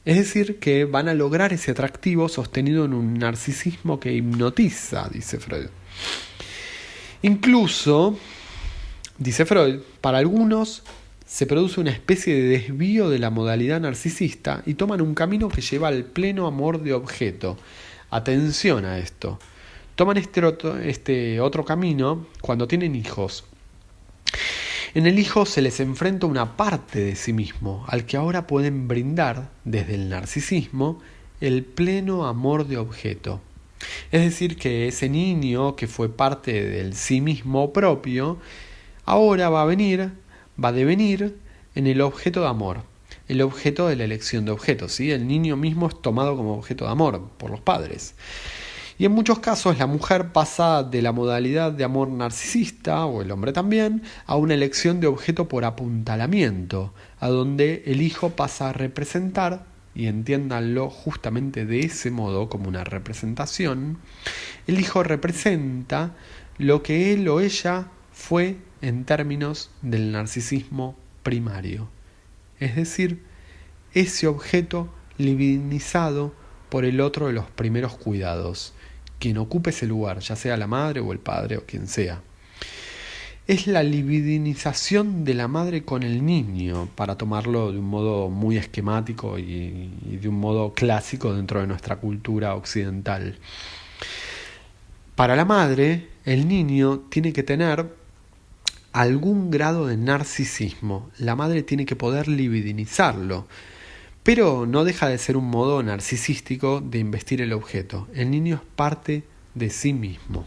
Es decir, que van a lograr ese atractivo sostenido en un narcisismo que hipnotiza, dice Freud. Incluso, dice Freud, para algunos se produce una especie de desvío de la modalidad narcisista y toman un camino que lleva al pleno amor de objeto. Atención a esto. Toman este otro camino cuando tienen hijos. En el hijo se les enfrenta una parte de sí mismo, al que ahora pueden brindar, desde el narcisismo, el pleno amor de objeto. Es decir, que ese niño que fue parte del sí mismo propio, ahora va a devenir en el objeto de amor, el objeto de la elección de objetos, ¿sí? El niño mismo es tomado como objeto de amor por los padres. Y en muchos casos la mujer pasa de la modalidad de amor narcisista, o el hombre también, a una elección de objeto por apuntalamiento, a donde el hijo pasa a representar, y entiéndanlo justamente de ese modo como una representación, el hijo representa lo que él o ella fue en términos del narcisismo primario. Es decir, ese objeto libidinizado por el otro de los primeros cuidados, quien ocupe ese lugar, ya sea la madre o el padre o quien sea. Es la libidinización de la madre con el niño, para tomarlo de un modo muy esquemático y de un modo clásico dentro de nuestra cultura occidental. Para la madre, el niño tiene que tener algún grado de narcisismo. La madre tiene que poder libidinizarlo. Pero no deja de ser un modo narcisístico de investir el objeto. El niño es parte de sí mismo.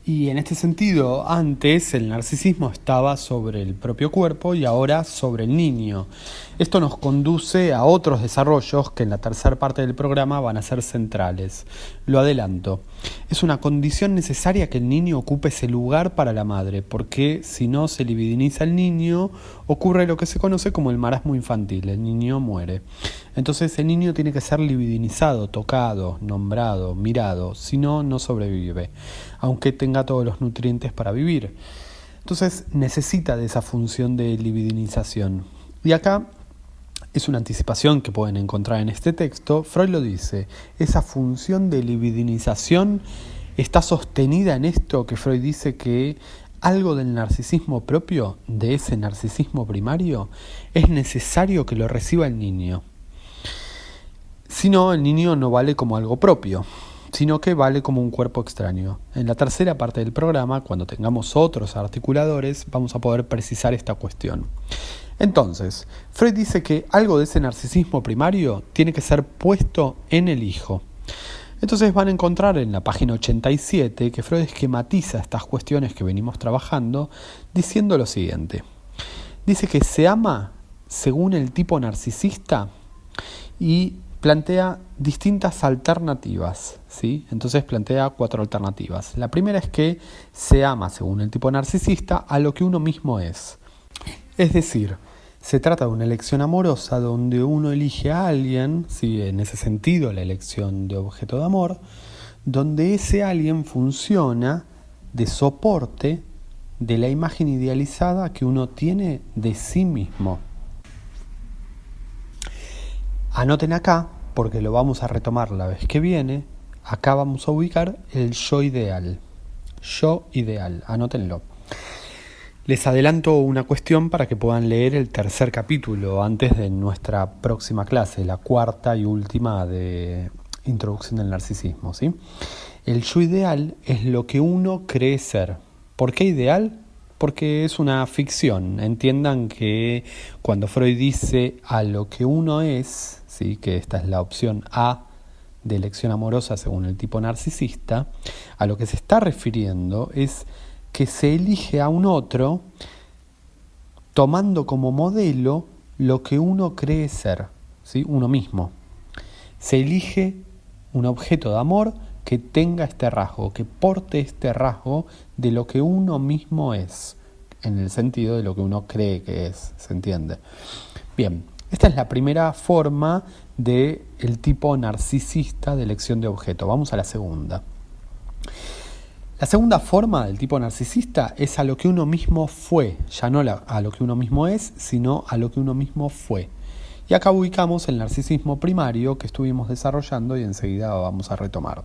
Y en este sentido, antes el narcisismo estaba sobre el propio cuerpo y ahora sobre el niño. Esto nos conduce a otros desarrollos que en la tercera parte del programa van a ser centrales. Lo adelanto. Es una condición necesaria que el niño ocupe ese lugar para la madre, porque si no se libidiniza el niño, ocurre lo que se conoce como el marasmo infantil. El niño muere. Entonces el niño tiene que ser libidinizado, tocado, nombrado, mirado, si no, no sobrevive, aunque tenga todos los nutrientes para vivir. Entonces necesita de esa función de libidinización. Y acá es una anticipación que pueden encontrar en este texto. Freud lo dice, esa función de libidinización está sostenida en esto que Freud dice que algo del narcisismo propio, de ese narcisismo primario, es necesario que lo reciba el niño. Si no, el niño no vale como algo propio, sino que vale como un cuerpo extraño. En la tercera parte del programa, cuando tengamos otros articuladores, vamos a poder precisar esta cuestión. Entonces, Freud dice que algo de ese narcisismo primario tiene que ser puesto en el hijo. Entonces van a encontrar en la página 87 que Freud esquematiza estas cuestiones que venimos trabajando diciendo lo siguiente. Dice que se ama según el tipo narcisista y plantea distintas alternativas, ¿sí? Entonces plantea 4 alternativas. La primera es que se ama, según el tipo narcisista, a lo que uno mismo es. Es decir, se trata de una elección amorosa donde uno elige a alguien, ¿sí? En ese sentido la elección de objeto de amor, donde ese alguien funciona de soporte de la imagen idealizada que uno tiene de sí mismo. Anoten acá, porque lo vamos a retomar la vez que viene, acá vamos a ubicar el yo ideal. Yo ideal, anótenlo. Les adelanto una cuestión para que puedan leer el tercer capítulo antes de nuestra próxima clase, la cuarta y última de Introducción del Narcisismo, ¿sí? El yo ideal es lo que uno cree ser. ¿Por qué ideal? Porque es una ficción. Entiendan que cuando Freud dice a lo que uno es, ¿sí? Que esta es la opción A de elección amorosa según el tipo narcisista, a lo que se está refiriendo es que se elige a un otro tomando como modelo lo que uno cree ser, ¿sí? Uno mismo. Se elige un objeto de amor que tenga este rasgo, que porte este rasgo de lo que uno mismo es, en el sentido de lo que uno cree que es, ¿se entiende? Bien, esta es la primera forma del tipo narcisista de elección de objeto. Vamos a la segunda. La segunda forma del tipo narcisista es a lo que uno mismo fue, ya no a lo que uno mismo es, sino a lo que uno mismo fue. Y acá ubicamos el narcisismo primario que estuvimos desarrollando y enseguida vamos a retomar.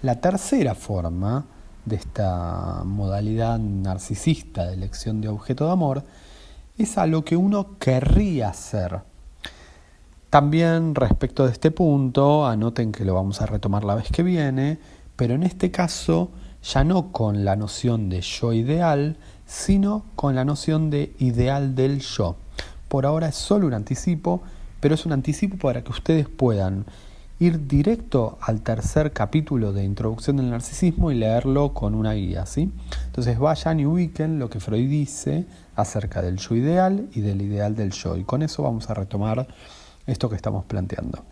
La tercera forma de esta modalidad narcisista de elección de objeto de amor es a lo que uno querría ser. También respecto de este punto, anoten que lo vamos a retomar la vez que viene, pero en este caso ya no con la noción de yo ideal, sino con la noción de ideal del yo. Por ahora es solo un anticipo, pero es un anticipo para que ustedes puedan ir directo al tercer capítulo de Introducción del Narcisismo y leerlo con una guía, ¿sí? Entonces vayan y ubiquen lo que Freud dice acerca del yo ideal y del ideal del yo. Y con eso vamos a retomar esto que estamos planteando.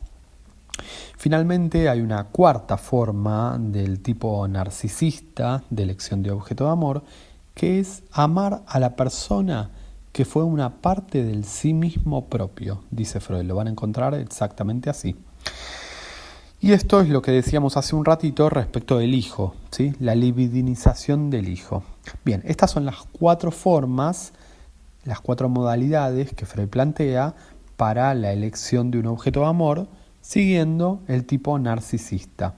Finalmente hay una cuarta forma del tipo narcisista de elección de objeto de amor, que es amar a la persona que fue una parte del sí mismo propio, dice Freud. Lo van a encontrar exactamente así. Y esto es lo que decíamos hace un ratito respecto del hijo, ¿sí? La libidinización del hijo. Bien, estas son las 4 formas, las 4 modalidades que Freud plantea para la elección de un objeto de amor siguiendo el tipo narcisista.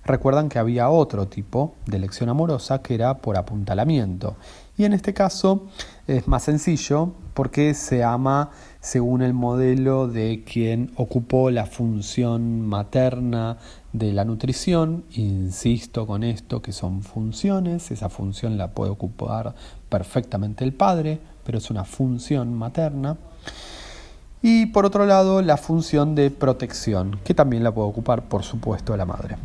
Recuerdan que había otro tipo de elección amorosa que era por apuntalamiento. Y en este caso es más sencillo porque se ama según el modelo de quien ocupó la función materna de la nutrición. Insisto con esto que son funciones, esa función la puede ocupar perfectamente el padre, pero es una función materna. Y por otro lado, la función de protección, que también la puede ocupar, por supuesto, la madre.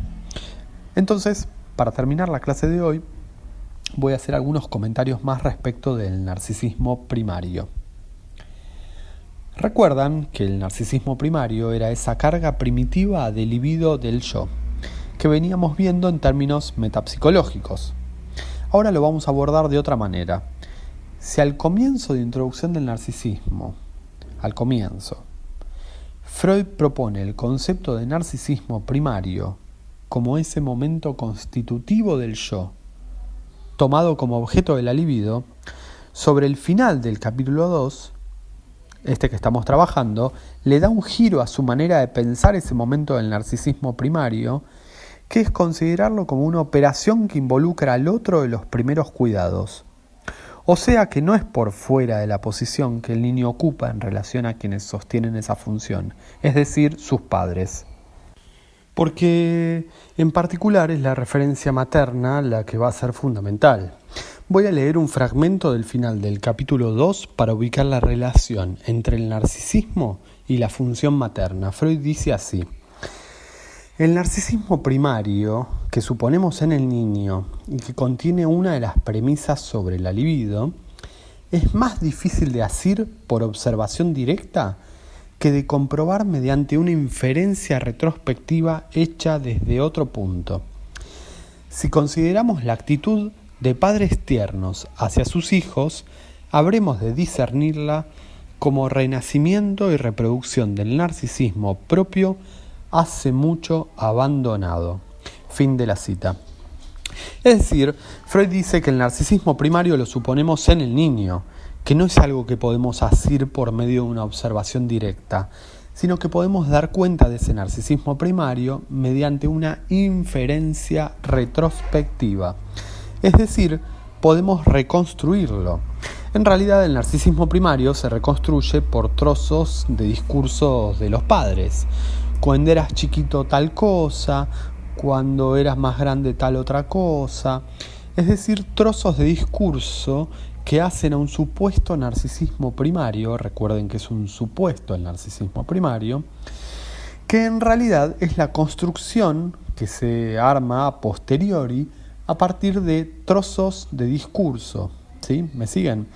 Entonces, para terminar la clase de hoy, voy a hacer algunos comentarios más respecto del narcisismo primario. Recuerdan que el narcisismo primario era esa carga primitiva de libido del yo, que veníamos viendo en términos metapsicológicos. Ahora lo vamos a abordar de otra manera. Si al comienzo de Introducción del Narcisismo, Freud propone el concepto de narcisismo primario como ese momento constitutivo del yo, tomado como objeto de la libido, sobre el final del capítulo 2, este que estamos trabajando, le da un giro a su manera de pensar ese momento del narcisismo primario, que es considerarlo como una operación que involucra al otro en los primeros cuidados. O sea que no es por fuera de la posición que el niño ocupa en relación a quienes sostienen esa función, es decir, sus padres. Porque en particular es la referencia materna la que va a ser fundamental. Voy a leer un fragmento del final del capítulo 2 para ubicar la relación entre el narcisismo y la función materna. Freud dice así: el narcisismo primario, que suponemos en el niño y que contiene una de las premisas sobre la libido, es más difícil de asir por observación directa que de comprobar mediante una inferencia retrospectiva hecha desde otro punto. Si consideramos la actitud de padres tiernos hacia sus hijos, habremos de discernirla como renacimiento y reproducción del narcisismo propio hace mucho abandonado. Fin de la cita. Es decir, Freud dice que el narcisismo primario lo suponemos en el niño, que no es algo que podemos asir por medio de una observación directa, sino que podemos dar cuenta de ese narcisismo primario mediante una inferencia retrospectiva. Es decir, podemos reconstruirlo. En realidad, el narcisismo primario se reconstruye por trozos de discursos de los padres. Cuando eras chiquito tal cosa, cuando eras más grande tal otra cosa. Es decir, trozos de discurso que hacen a un supuesto narcisismo primario, recuerden que es un supuesto el narcisismo primario, que en realidad es la construcción que se arma a posteriori a partir de trozos de discurso. ¿Sí? ¿Me siguen?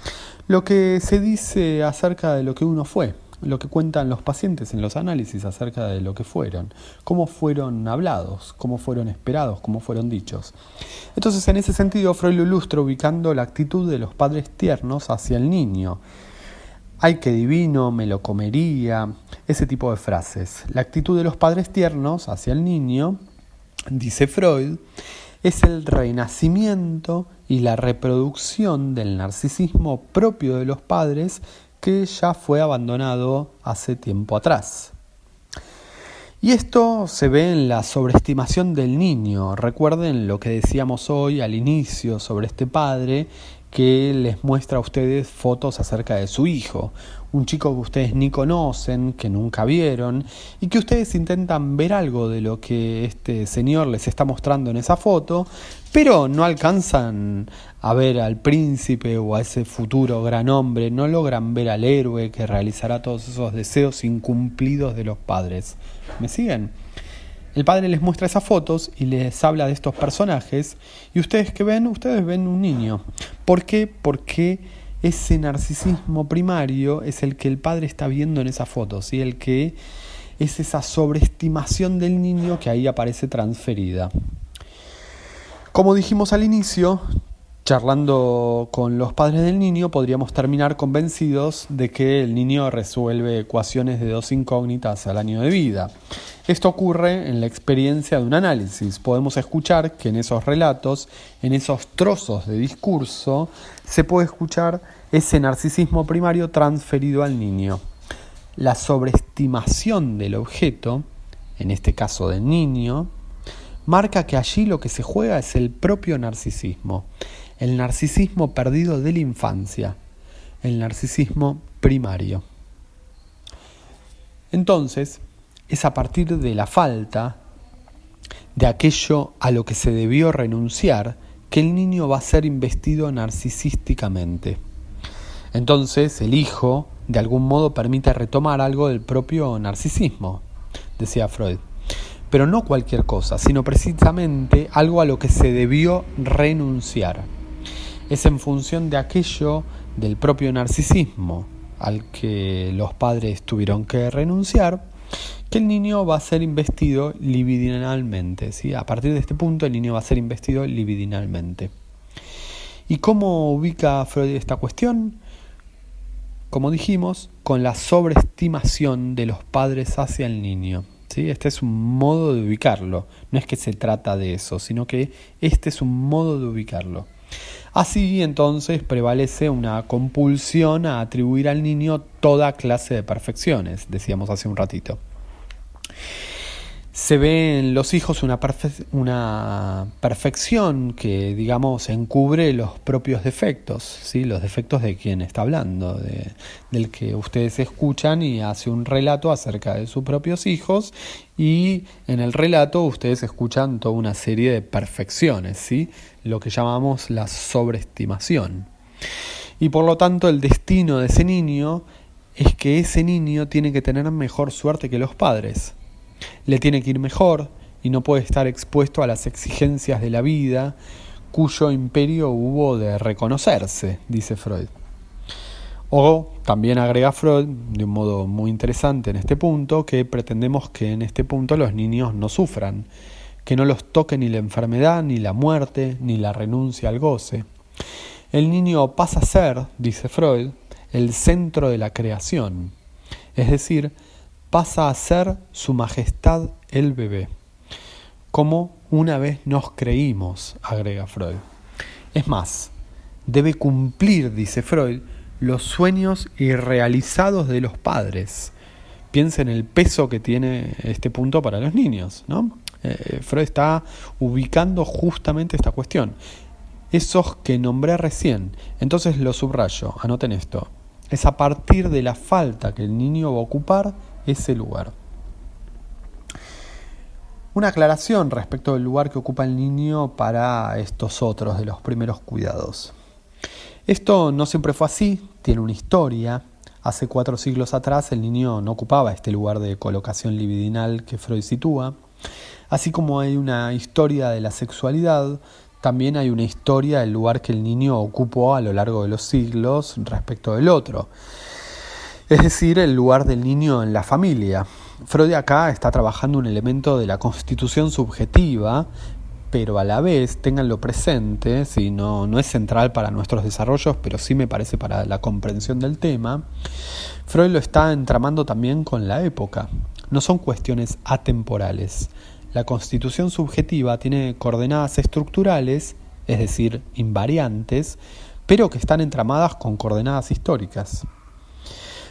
Lo que se dice acerca de lo que uno fue, lo que cuentan los pacientes en los análisis acerca de lo que fueron, cómo fueron hablados, cómo fueron esperados, cómo fueron dichos. Entonces, en ese sentido, Freud lo ilustra ubicando la actitud de los padres tiernos hacia el niño. ¡Ay, qué divino! Me lo comería. Ese tipo de frases. La actitud de los padres tiernos hacia el niño, dice Freud, es el renacimiento y la reproducción del narcisismo propio de los padres que ya fue abandonado hace tiempo atrás. Y esto se ve en la sobreestimación del niño. Recuerden lo que decíamos hoy al inicio sobre este padre que les muestra a ustedes fotos acerca de su hijo. Un chico que ustedes ni conocen, que nunca vieron, y que ustedes intentan ver algo de lo que este señor les está mostrando en esa foto, pero no alcanzan a ver al príncipe o a ese futuro gran hombre, no logran ver al héroe que realizará todos esos deseos incumplidos de los padres. ¿Me siguen? El padre les muestra esas fotos y les habla de estos personajes, y ustedes ¿qué ven? Ustedes ven un niño. ¿Por qué? Porque ese narcisismo primario es el que el padre está viendo en esas fotos, y el que es esa sobreestimación del niño que ahí aparece transferida. Como dijimos al inicio, charlando con los padres del niño, podríamos terminar convencidos de que el niño resuelve ecuaciones de 2 incógnitas al año de vida. Esto ocurre en la experiencia de un análisis. Podemos escuchar que en esos relatos, en esos trozos de discurso, se puede escuchar ese narcisismo primario transferido al niño. La sobreestimación del objeto, en este caso del niño, marca que allí lo que se juega es el propio narcisismo, el narcisismo perdido de la infancia, el narcisismo primario. Entonces, es a partir de la falta de aquello a lo que se debió renunciar que el niño va a ser investido narcisísticamente. Entonces, el hijo, de algún modo, permite retomar algo del propio narcisismo, decía Freud. Pero no cualquier cosa, sino precisamente algo a lo que se debió renunciar. Es en función de aquello del propio narcisismo al que los padres tuvieron que renunciar, que el niño va a ser investido libidinalmente, ¿sí? A partir de este punto el niño va a ser investido libidinalmente. ¿Y cómo ubica Freud esta cuestión? Como dijimos, con la sobreestimación de los padres hacia el niño. ¿Sí? Este es un modo de ubicarlo. No es que se trata de eso, sino que este es un modo de ubicarlo. Así entonces prevalece una compulsión a atribuir al niño toda clase de perfecciones, decíamos hace un ratito. Se ve en los hijos una perfección que, digamos, encubre los propios defectos, ¿sí? Los defectos de quien está hablando, del que ustedes escuchan y hace un relato acerca de sus propios hijos, y en el relato ustedes escuchan toda una serie de perfecciones, ¿sí? Lo que llamamos la sobreestimación. Y por lo tanto el destino de ese niño es que ese niño tiene que tener mejor suerte que los padres. Le tiene que ir mejor y no puede estar expuesto a las exigencias de la vida, cuyo imperio hubo de reconocerse, dice Freud. O también agrega Freud, de un modo muy interesante en este punto, que pretendemos que en este punto los niños no sufran, que no los toque ni la enfermedad, ni la muerte, ni la renuncia al goce. El niño pasa a ser, dice Freud, el centro de la creación, es decir, pasa a ser su majestad el bebé, como una vez nos creímos, agrega Freud. Es más, debe cumplir, dice Freud, los sueños irrealizados de los padres. Piensen en el peso que tiene este punto para los niños, ¿no? Freud está ubicando justamente esta cuestión. Esos que nombré recién, entonces lo subrayo, anoten esto. Es a partir de la falta que el niño va a ocupar ese lugar. Una aclaración respecto del lugar que ocupa el niño para estos otros de los primeros cuidados. Esto no siempre fue así, tiene una historia. Hace 4 siglos atrás el niño no ocupaba este lugar de colocación libidinal que Freud sitúa. Así como hay una historia de la sexualidad, también hay una historia del lugar que el niño ocupó a lo largo de los siglos respecto del otro. Es decir, el lugar del niño en la familia. Freud acá está trabajando un elemento de la constitución subjetiva, pero a la vez, ténganlo presente, ¿sí? No es central para nuestros desarrollos, pero sí me parece para la comprensión del tema. Freud lo está entramando también con la época. No son cuestiones atemporales. La constitución subjetiva tiene coordenadas estructurales, es decir, invariantes, pero que están entramadas con coordenadas históricas.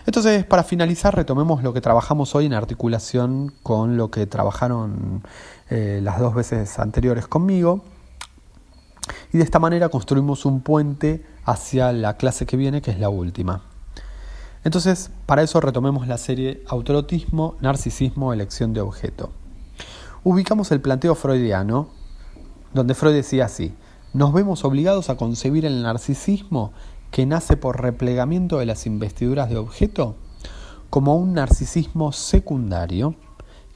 Entonces, para finalizar, retomemos lo que trabajamos hoy en articulación con lo que trabajaron las 2 veces anteriores conmigo. Y de esta manera construimos un puente hacia la clase que viene, que es la última. Entonces, para eso retomemos la serie Autoerotismo, Narcisismo, Elección de Objeto. Ubicamos el planteo freudiano, donde Freud decía así: nos vemos obligados a concebir el narcisismo, que nace por replegamiento de las investiduras de objeto, como un narcisismo secundario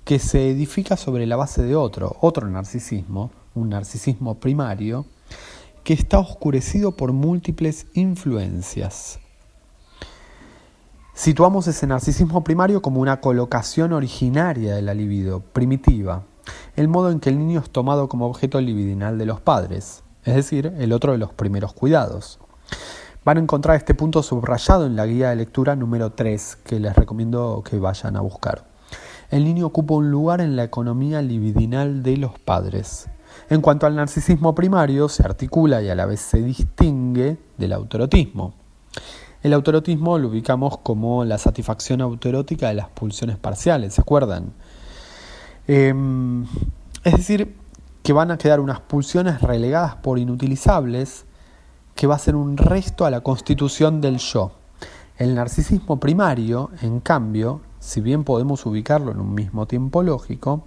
que se edifica sobre la base de otro narcisismo, un narcisismo primario, que está oscurecido por múltiples influencias. Situamos ese narcisismo primario como una colocación originaria de la libido, primitiva, el modo en que el niño es tomado como objeto libidinal de los padres, es decir, el otro de los primeros cuidados. Van a encontrar este punto subrayado en la guía de lectura número 3, que les recomiendo que vayan a buscar. El niño ocupa un lugar en la economía libidinal de los padres. En cuanto al narcisismo primario, se articula y a la vez se distingue del autoerotismo. El autoerotismo lo ubicamos como la satisfacción autoerótica de las pulsiones parciales, ¿se acuerdan? Es decir, que van a quedar unas pulsiones relegadas por inutilizables, que va a ser un resto a la constitución del yo. El narcisismo primario, en cambio, si bien podemos ubicarlo en un mismo tiempo lógico,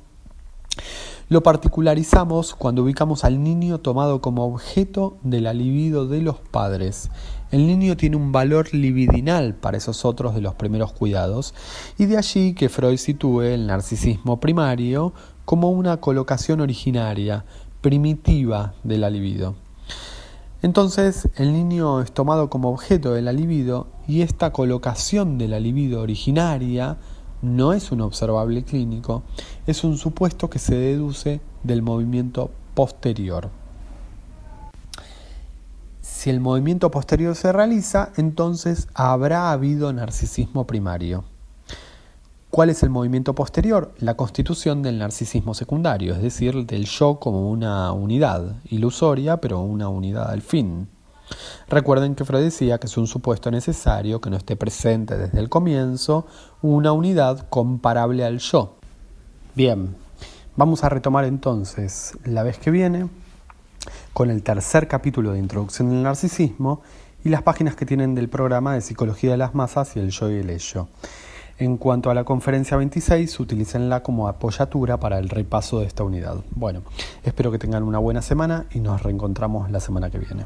lo particularizamos cuando ubicamos al niño tomado como objeto de la libido de los padres. El niño tiene un valor libidinal para esos otros de los primeros cuidados, y de allí que Freud sitúe el narcisismo primario como una colocación originaria, primitiva de la libido. Entonces, el niño es tomado como objeto de la libido, y esta colocación de la libido originaria no es un observable clínico, es un supuesto que se deduce del movimiento posterior. Si el movimiento posterior se realiza, entonces habrá habido narcisismo primario. ¿Cuál es el movimiento posterior? La constitución del narcisismo secundario, es decir, del yo como una unidad ilusoria, pero una unidad al fin. Recuerden que Freud decía que es un supuesto necesario que no esté presente desde el comienzo una unidad comparable al yo. Bien, vamos a retomar entonces la vez que viene con el tercer capítulo de Introducción del Narcisismo y las páginas que tienen del programa de Psicología de las Masas y el Yo y el Ello. En cuanto a la conferencia 26, utilícenla como apoyatura para el repaso de esta unidad. Bueno, espero que tengan una buena semana y nos reencontramos la semana que viene.